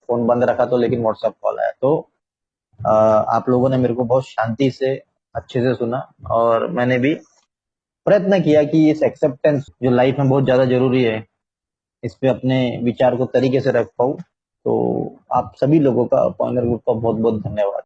फोन बंद रखा तो लेकिन व्हाट्सएप कॉल आया, तो आप लोगों ने मेरे को बहुत शांति से अच्छे से सुना, और मैंने भी प्रयत्न किया कि इस एक्सेप्टेंस जो लाइफ में बहुत ज्यादा जरूरी है, इस पे अपने विचार को तरीके से रख पाऊँ। तो आप सभी लोगों का, पॉइंटर ग्रुप का बहुत बहुत धन्यवाद।